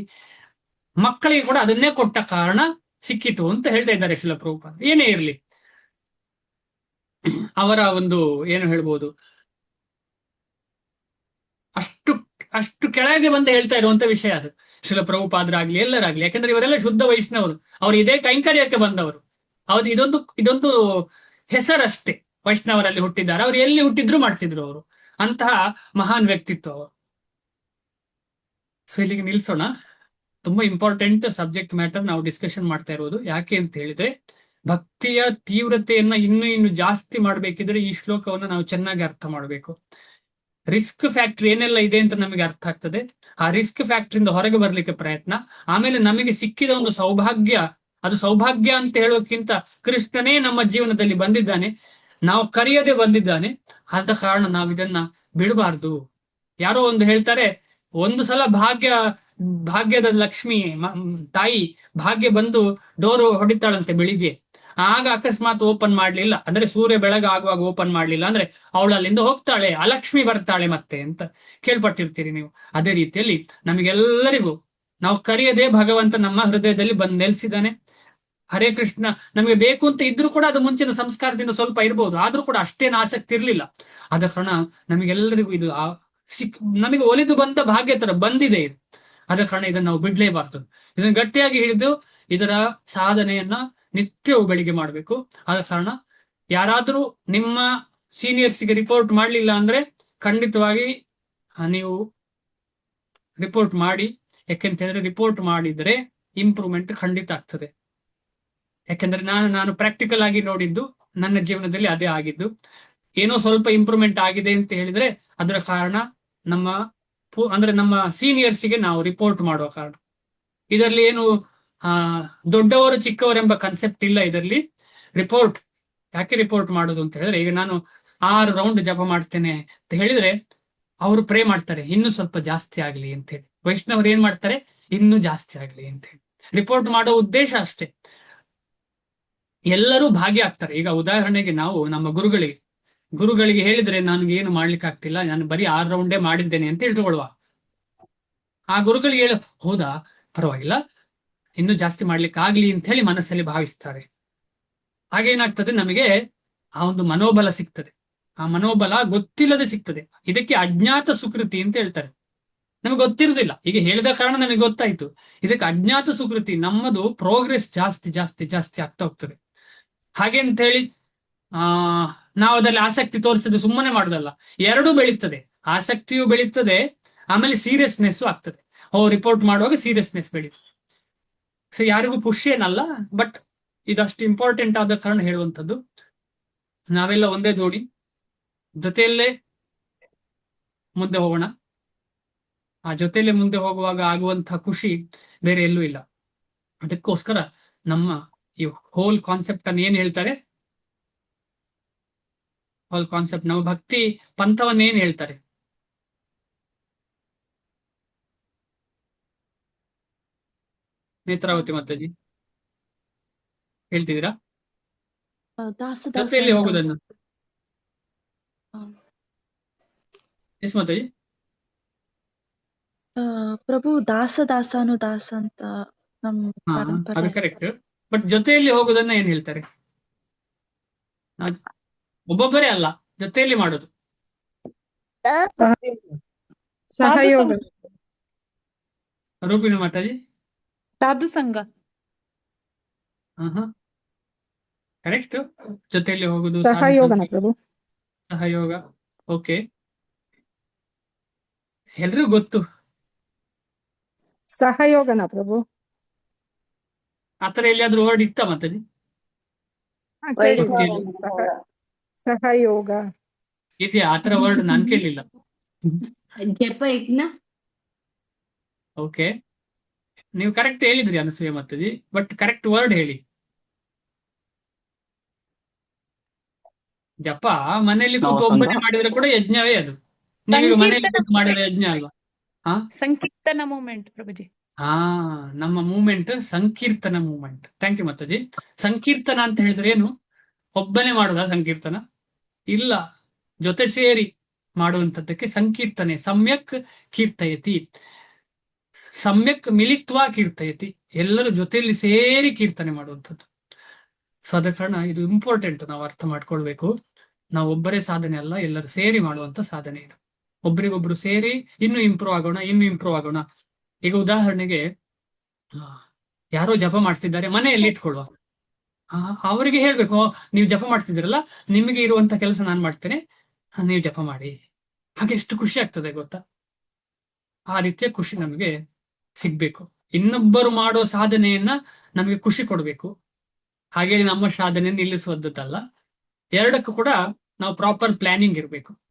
ಮಕ್ಕಳಿಗೆ ಕೂಡ ಅದನ್ನೇ ಕೊಟ್ಟ ಕಾರಣ ಸಿಕ್ಕಿತು ಅಂತ ಹೇಳ್ತಾ ಇದ್ದಾರೆ ಶ್ರೀಲ ಪ್ರಭುಪಾದ. ಏನೇ ಇರಲಿ, ಅವರ ಒಂದು ಏನು ಹೇಳ್ಬೋದು, ಅಷ್ಟು ಕೆಳಗೆ ಬಂದು ಹೇಳ್ತಾ ಇರುವಂತ ವಿಷಯ ಅದು. ಶ್ರೀಲ ಪ್ರಭುಪಾದರಾಗ್ಲಿ ಎಲ್ಲರಾಗ್ಲಿ, ಯಾಕಂದ್ರೆ ಇವರೆಲ್ಲ ಶುದ್ಧ ವೈಷ್ಣವರು, ಅವರು ಇದೇ ಕೈಂಕರ್ಯಕ್ಕೆ ಬಂದವರು. ಹೌದು, ಇದೊಂದು ಹೆಸರಷ್ಟೇ. ವೈಷ್ಣವರಲ್ಲಿ ಹುಟ್ಟಿದ್ದಾರೆ, ಅವ್ರು ಎಲ್ಲಿ ಹುಟ್ಟಿದ್ರು ಮಾಡ್ತಿದ್ರು ಅವರು. ಅಂತಹ ಮಹಾನ್ ವ್ಯಕ್ತಿತ್ವ ಅವರು. ಸೊ ಇಲ್ಲಿಗೆ ನಿಲ್ಸೋಣ. ತುಂಬಾ ಇಂಪಾರ್ಟೆಂಟ್ ಸಬ್ಜೆಕ್ಟ್ ಮ್ಯಾಟರ್ ನಾವು ಡಿಸ್ಕಷನ್ ಮಾಡ್ತಾ ಇರೋದು. ಯಾಕೆ ಅಂತ ಹೇಳಿದ್ರೆ, ಭಕ್ತಿಯ ತೀವ್ರತೆಯನ್ನ ಇನ್ನೂ ಜಾಸ್ತಿ ಮಾಡ್ಬೇಕಿದ್ರೆ ಈ ಶ್ಲೋಕವನ್ನ ನಾವು ಚೆನ್ನಾಗಿ ಅರ್ಥ ಮಾಡಬೇಕು. ರಿಸ್ಕ್ ಫ್ಯಾಕ್ಟರ್ ಏನೆಲ್ಲ ಇದೆ ಅಂತ ನಮಗೆ ಅರ್ಥ ಆಗ್ತದೆ. ಆ ರಿಸ್ಕ್ ಫ್ಯಾಕ್ಟರಿಂದ ಹೊರಗೆ ಬರ್ಲಿಕ್ಕೆ ಪ್ರಯತ್ನ. ಆಮೇಲೆ ನಮಗೆ ಸಿಕ್ಕಿದ ಒಂದು ಸೌಭಾಗ್ಯ, ಅದು ಸೌಭಾಗ್ಯ ಅಂತ ಹೇಳೋಕ್ಕಿಂತ ಕೃಷ್ಣನೇ ನಮ್ಮ ಜೀವನದಲ್ಲಿ ಬಂದಿದ್ದಾನೆ, ನಾವು ಕರೆಯದೆ ಬಂದಿದ್ದಾನೆ. ಆದ ಕಾರಣ ನಾವು ಇದನ್ನ ಬಿಡಬಾರ್ದು. ಯಾರೋ ಒಂದು ಹೇಳ್ತಾರೆ, ಒಂದು ಸಲ ಭಾಗ್ಯದ ಲಕ್ಷ್ಮಿ ತಾಯಿ ಭಾಗ್ಯ ಬಂದು ಡೋರು ಹೊಡಿತಾಳಂತೆ ಬೆಳಿಗ್ಗೆ. ಆಗ ಅಕಸ್ಮಾತ್ ಓಪನ್ ಮಾಡ್ಲಿಲ್ಲ ಅಂದ್ರೆ, ಸೂರ್ಯ ಬೆಳಗಾಗುವಾಗ ಓಪನ್ ಮಾಡ್ಲಿಲ್ಲ ಅಂದ್ರೆ ಅವಳು ಅಲ್ಲಿಂದ ಹೋಗ್ತಾಳೆ, ಅಲಕ್ಷ್ಮಿ ಬರ್ತಾಳೆ ಮತ್ತೆ ಅಂತ ಕೇಳ್ಪಟ್ಟಿರ್ತೀರಿ ನೀವು. ಅದೇ ರೀತಿಯಲ್ಲಿ ನಮಗೆಲ್ಲರಿಗೂ ನಾವು ಕರೆಯದೆ ಭಗವಂತ ನಮ್ಮ ಹೃದಯದಲ್ಲಿ ಬಂದು ನೆಲೆಸಿದ್ದಾನೆ. ಹರೇ ಕೃಷ್ಣ ನಮಗೆ ಬೇಕು ಅಂತ ಇದ್ರೂ ಕೂಡ ಅದು ಮುಂಚಿನ ಸಂಸ್ಕಾರದಿಂದ ಸ್ವಲ್ಪ ಇರ್ಬೋದು, ಆದ್ರೂ ಕೂಡ ಅಷ್ಟೇನು ಆಸಕ್ತಿ ಇರ್ಲಿಲ್ಲ. ಆದ ಕಾರಣ ನಮಗೆಲ್ಲರಿಗೂ ಇದು ನಮಗೆ ಒಲಿದು ಬಂದ ಭಾಗ್ಯ ತರ ಬಂದಿದೆ ಇದು. ಆದ ಕಾರಣ ಇದನ್ನು ನಾವು ಬಿಡ್ಲೇಬಾರ್ದು. ಇದನ್ನು ಗಟ್ಟಿಯಾಗಿ ಹಿಡಿದು ಇದರ ಸಾಧನೆಯನ್ನ ನಿತ್ಯವೂ ಬೆಳಿಗ್ಗೆ ಮಾಡಬೇಕು. ಆದ ಕಾರಣ ಯಾರಾದ್ರೂ ನಿಮ್ಮ ಸೀನಿಯರ್ಸ್ಗೆ ರಿಪೋರ್ಟ್ ಮಾಡ್ಲಿಲ್ಲ ಅಂದ್ರೆ ಖಂಡಿತವಾಗಿ ನೀವು ರಿಪೋರ್ಟ್ ಮಾಡಿ. ಯಾಕೆಂತ ಹೇಳಿದ್ರೆ ರಿಪೋರ್ಟ್ ಮಾಡಿದ್ರೆ ಇಂಪ್ರೂವ್ಮೆಂಟ್ ಖಂಡಿತ ಆಗ್ತದೆ. ಯಾಕೆಂದ್ರೆ ನಾನು ಪ್ರಾಕ್ಟಿಕಲ್ ಆಗಿ ನೋಡಿದ್ದು, ನನ್ನ ಜೀವನದಲ್ಲಿ ಅದೇ ಆಗಿದ್ದು. ಏನೋ ಸ್ವಲ್ಪ ಇಂಪ್ರೂವ್ಮೆಂಟ್ ಆಗಿದೆ ಅಂತ ಹೇಳಿದ್ರೆ ಅದರ ಕಾರಣ ನಮ್ಮ ಸೀನಿಯರ್ಸ್ಗೆ ನಾವು ರಿಪೋರ್ಟ್ ಮಾಡುವ ಕಾರಣ. ಇದರಲ್ಲಿ ಏನು ದೊಡ್ಡವರು ಚಿಕ್ಕವರೆಂಬ ಕನ್ಸೆಪ್ಟ್ ಇಲ್ಲ. ಇದರಲ್ಲಿ ರಿಪೋರ್ಟ್ ಯಾಕೆ ರಿಪೋರ್ಟ್ ಮಾಡೋದು ಅಂತ ಹೇಳಿದ್ರೆ, ಈಗ ನಾನು 6 ರೌಂಡ್ ಜಪ ಮಾಡ್ತೇನೆ ಅಂತ ಹೇಳಿದ್ರೆ ಅವರು ಪ್ರೇ ಮಾಡ್ತಾರೆ ಇನ್ನೂ ಸ್ವಲ್ಪ ಜಾಸ್ತಿ ಆಗ್ಲಿ ಅಂತ ಹೇಳಿ. ವೈಷ್ಣವರು ಏನ್ ಮಾಡ್ತಾರೆ, ಇನ್ನೂ ಜಾಸ್ತಿ ಆಗ್ಲಿ ಅಂತ ಹೇಳಿ ರಿಪೋರ್ಟ್ ಮಾಡೋ ಉದ್ದೇಶ ಅಷ್ಟೇ. ಎಲ್ಲರೂ ಭಾಗಿ ಆಗ್ತಾರೆ. ಈಗ ಉದಾಹರಣೆಗೆ ನಾವು ನಮ್ಮ ಗುರುಗಳಿಗೆ ಹೇಳಿದ್ರೆ ನನಗೆ ಏನು ಮಾಡ್ಲಿಕ್ಕೆ ಆಗ್ತಿಲ್ಲ, ನಾನು ಬರೀ 6 ರೌಂಡೇ ಮಾಡಿದ್ದೇನೆ ಅಂತ ಇಟ್ಕೊಳ್ಳುವ. ಆ ಗುರುಗಳಿಗೆ ಹೌದಾ, ಪರವಾಗಿಲ್ಲ, ಇನ್ನೂ ಜಾಸ್ತಿ ಮಾಡ್ಲಿಕ್ಕೆ ಆಗ್ಲಿ ಅಂತ ಹೇಳಿ ಮನಸ್ಸಲ್ಲಿ ಭಾವಿಸ್ತಾರೆ. ಹಾಗೇನಾಗ್ತದೆ, ನಮಗೆ ಆ ಒಂದು ಮನೋಬಲ ಸಿಗ್ತದೆ. ಆ ಮನೋಬಲ ಗೊತ್ತಿಲ್ಲದೆ ಸಿಗ್ತದೆ. ಇದಕ್ಕೆ ಅಜ್ಞಾತ ಸುಕೃತಿ ಅಂತ ಹೇಳ್ತಾರೆ. ನಮಗೆ ಗೊತ್ತಿರುದಿಲ್ಲ, ಈಗ ಹೇಳಿದ ಕಾರಣ ನಮಗೆ ಗೊತ್ತಾಯ್ತು. ಇದಕ್ಕೆ ಅಜ್ಞಾತ ಸುಕೃತಿ. ನಮ್ಮದು ಪ್ರೋಗ್ರೆಸ್ ಜಾಸ್ತಿ ಜಾಸ್ತಿ ಜಾಸ್ತಿ ಆಗ್ತಾ ಹೋಗ್ತದೆ. ಹಾಗೆ ಅಂತ ಹೇಳಿ ನಾವು ಅದರಲ್ಲಿ ಆಸಕ್ತಿ ತೋರಿಸದೆ ಸುಮ್ಮನೆ ಮಾಡುದಲ್ಲ, ಎರಡೂ ಬೆಳೀತದೆ. ಆಸಕ್ತಿಯೂ ಬೆಳೀತದೆ, ಆಮೇಲೆ ಸೀರಿಯಸ್ನೆಸ್ಸು ಆಗ್ತದೆ. ರಿಪೋರ್ಟ್ ಮಾಡುವಾಗ ಸೀರಿಯಸ್ನೆಸ್ ಬೆಳೀತದೆ. ಸೊ ಯಾರಿಗೂ ಪುಷ್ ಏನಲ್ಲ, ಬಟ್ ಇದಷ್ಟು ಇಂಪಾರ್ಟೆಂಟ್ ಆದ ಕಾರಣ ಹೇಳುವಂಥದ್ದು. ನಾವೆಲ್ಲ ಒಂದೇ ಜೋಡಿ, ಜೊತೆಯಲ್ಲೇ ಮುಂದೆ ಹೋಗೋಣ. ಆ ಜೊತೆಯಲ್ಲೇ ಮುಂದೆ ಹೋಗುವಾಗ ಆಗುವಂತಹ ಖುಷಿ ಬೇರೆ ಎಲ್ಲೂ ಇಲ್ಲ. ಅದಕ್ಕೋಸ್ಕರ ನಮ್ಮ ಈ ಹೋಲ್ ಕಾನ್ಸೆಪ್ಟ್ ಅನ್ನು ಏನ್ ಹೇಳ್ತಾರೆ, ಹೋಲ್ ಕಾನ್ಸೆಪ್ಟ್ ನಮ್ಮ ಭಕ್ತಿ ಪಂಥವನ್ನ ಏನ್ ಹೇಳ್ತಾರೆ? ನೇತ್ರಾವತಿ ಮಾತಾಜಿ ಹೇಳ್ತಿದ್ದೀರಾ? ಜೊತೆಯಲ್ಲಿ ಹೋಗುದನ್ನು ಎಸ್ ಮಾತಾಜಿ? ಪ್ರಭು ದಾಸ ಅಂತ ನಮ್ ಹಾ, ಪರಂಪರೆ. ಅದು ಕರೆಕ್ಟ್. ಬಟ್ ಜೊತೆಯಲ್ಲಿ ಹೋಗುದನ್ನ ಏನ್ ಹೇಳ್ತಾರೆ? ಒಬ್ಬೊಬ್ಬರೇ ಅಲ್ಲ, ಜೊತೆಯಲ್ಲಿ ಮಾಡೋದು. ಸಹಯೋಗ. ರೂಪಿಣಿ ಮಾತಾಜಿ? ಸಾಧು ಸಂಘ. ಕರೆಕ್ಟ್. ಜೊತೆಯಲ್ಲಿ ಹೋಗುದು ಸಹಯೋಗನ ಪ್ರಭು. ಸಹಯೋಗ. ಓಕೆ, ಎಲ್ರಿಗೂ ಗೊತ್ತು. ಸಹಯೋಗನ ಪ್ರಭು. ಆತರ ಎಲ್ಲಿಯಾದ್ರೂ ವರ್ಡ್ ಇತ್ತ ಮಾತಾಜಿ? ಸಹಯೋಗ ಇದೆಯಾ ಆತರ ವರ್ಡ್? ನಾನ್ ಕೇಳಲಿಲ್ಲ. ಜಪ ಯಜ್ಞ. ಓಕೆ, ನೀವು ಕರೆಕ್ಟ್ ಹೇಳಿದ್ರಿ Anasuya Mataji, but correct word ಹೇಳಿ. ಜಪ ಮನೆಯಲ್ಲಿ ಕೂತು ಒಬ್ಬನೇ ಮಾಡಿದ್ರೆ ಕೂಡ ಯಜ್ಞವೇ ಅದು. ನೀವೀಗ ಮನೆಯಲ್ಲಿ ಕೂತು ಮಾಡಿದ್ರೆ ಯಜ್ಞ ಅಲ್ವಾ? ಸಂಕೀರ್ತನ ಮೂಮೆಂಟ್ ಪ್ರಭುಜಿ. ನಮ್ಮ ಮೂಮೆಂಟ್ ಸಂಕೀರ್ತನ ಮೂಮೆಂಟ್. ಥ್ಯಾಂಕ್ ಯು ಮಾತಾಜಿ. ಸಂಕೀರ್ತನ ಅಂತ ಹೇಳಿದ್ರೆ ಏನು? ಒಬ್ಬನೇ ಮಾಡೋದಾ ಸಂಕೀರ್ತನ? ಇಲ್ಲ, ಜೊತೆ ಸೇರಿ ಮಾಡುವಂಥದ್ದಕ್ಕೆ ಸಂಕೀರ್ತನೆ. ಸಮ್ಯಕ್ ಕೀರ್ತಯತಿ, ಸಮ್ಯಕ್ ಮಿಲಿತ್ವಾ ಕೀರ್ತಯತಿ. ಎಲ್ಲರೂ ಜೊತೆಯಲ್ಲಿ ಸೇರಿ ಕೀರ್ತನೆ ಮಾಡುವಂಥದ್ದು. ಸೊ ಅದ ಕಾರಣ ಇದು ಇಂಪಾರ್ಟೆಂಟ್, ನಾವು ಅರ್ಥ ಮಾಡ್ಕೊಳ್ಬೇಕು. ನಾವು ಒಬ್ಬರೇ ಸಾಧನೆ ಅಲ್ಲ, ಎಲ್ಲರೂ ಸೇರಿ ಮಾಡುವಂತ ಸಾಧನೆ ಇದು. ಒಬ್ರಿಗೊಬ್ರು ಸೇರಿ ಇನ್ನೂ ಇಂಪ್ರೂವ್ ಆಗೋಣ. ಈಗ ಉದಾಹರಣೆಗೆ ಯಾರೋ ಜಪ ಮಾಡ್ತಿದ್ದಾರೆ, ಮನೆಯಲ್ಲಿ ಇಟ್ಕೊಳ್ಳುವ. ಅವರಿಗೆ ಹೇಳ್ಬೇಕು, ನೀವು ಜಪ ಮಾಡ್ತಿದ್ದೀರಲ್ಲ, ನಿಮಗೆ ಇರುವಂತ ಕೆಲಸ ನಾನು ಮಾಡ್ತೇನೆ, ನೀವು ಜಪ ಮಾಡಿ. ಹಾಗೆ ಎಷ್ಟು ಖುಷಿ ಆಗ್ತದೆ ಗೊತ್ತಾ? ಆ ರೀತಿಯ ಖುಷಿ ನಮಗೆ ಸಿಗ್ಬೇಕು. ಇನ್ನೊಬ್ಬರು ಮಾಡೋ ಸಾಧನೆಯನ್ನ ನಮಗೆ ಖುಷಿ ಕೊಡ್ಬೇಕು. ಹಾಗೆ ನಮ್ಮ ಸಾಧನೆ ನಿಲ್ಲಿಸುವಂಥದ್ದಲ್ಲ. ಎರಡಕ್ಕೂ ಕೂಡ ನಾವು ಪ್ರಾಪರ್ ಪ್ಲಾನಿಂಗ್ ಇರಬೇಕು.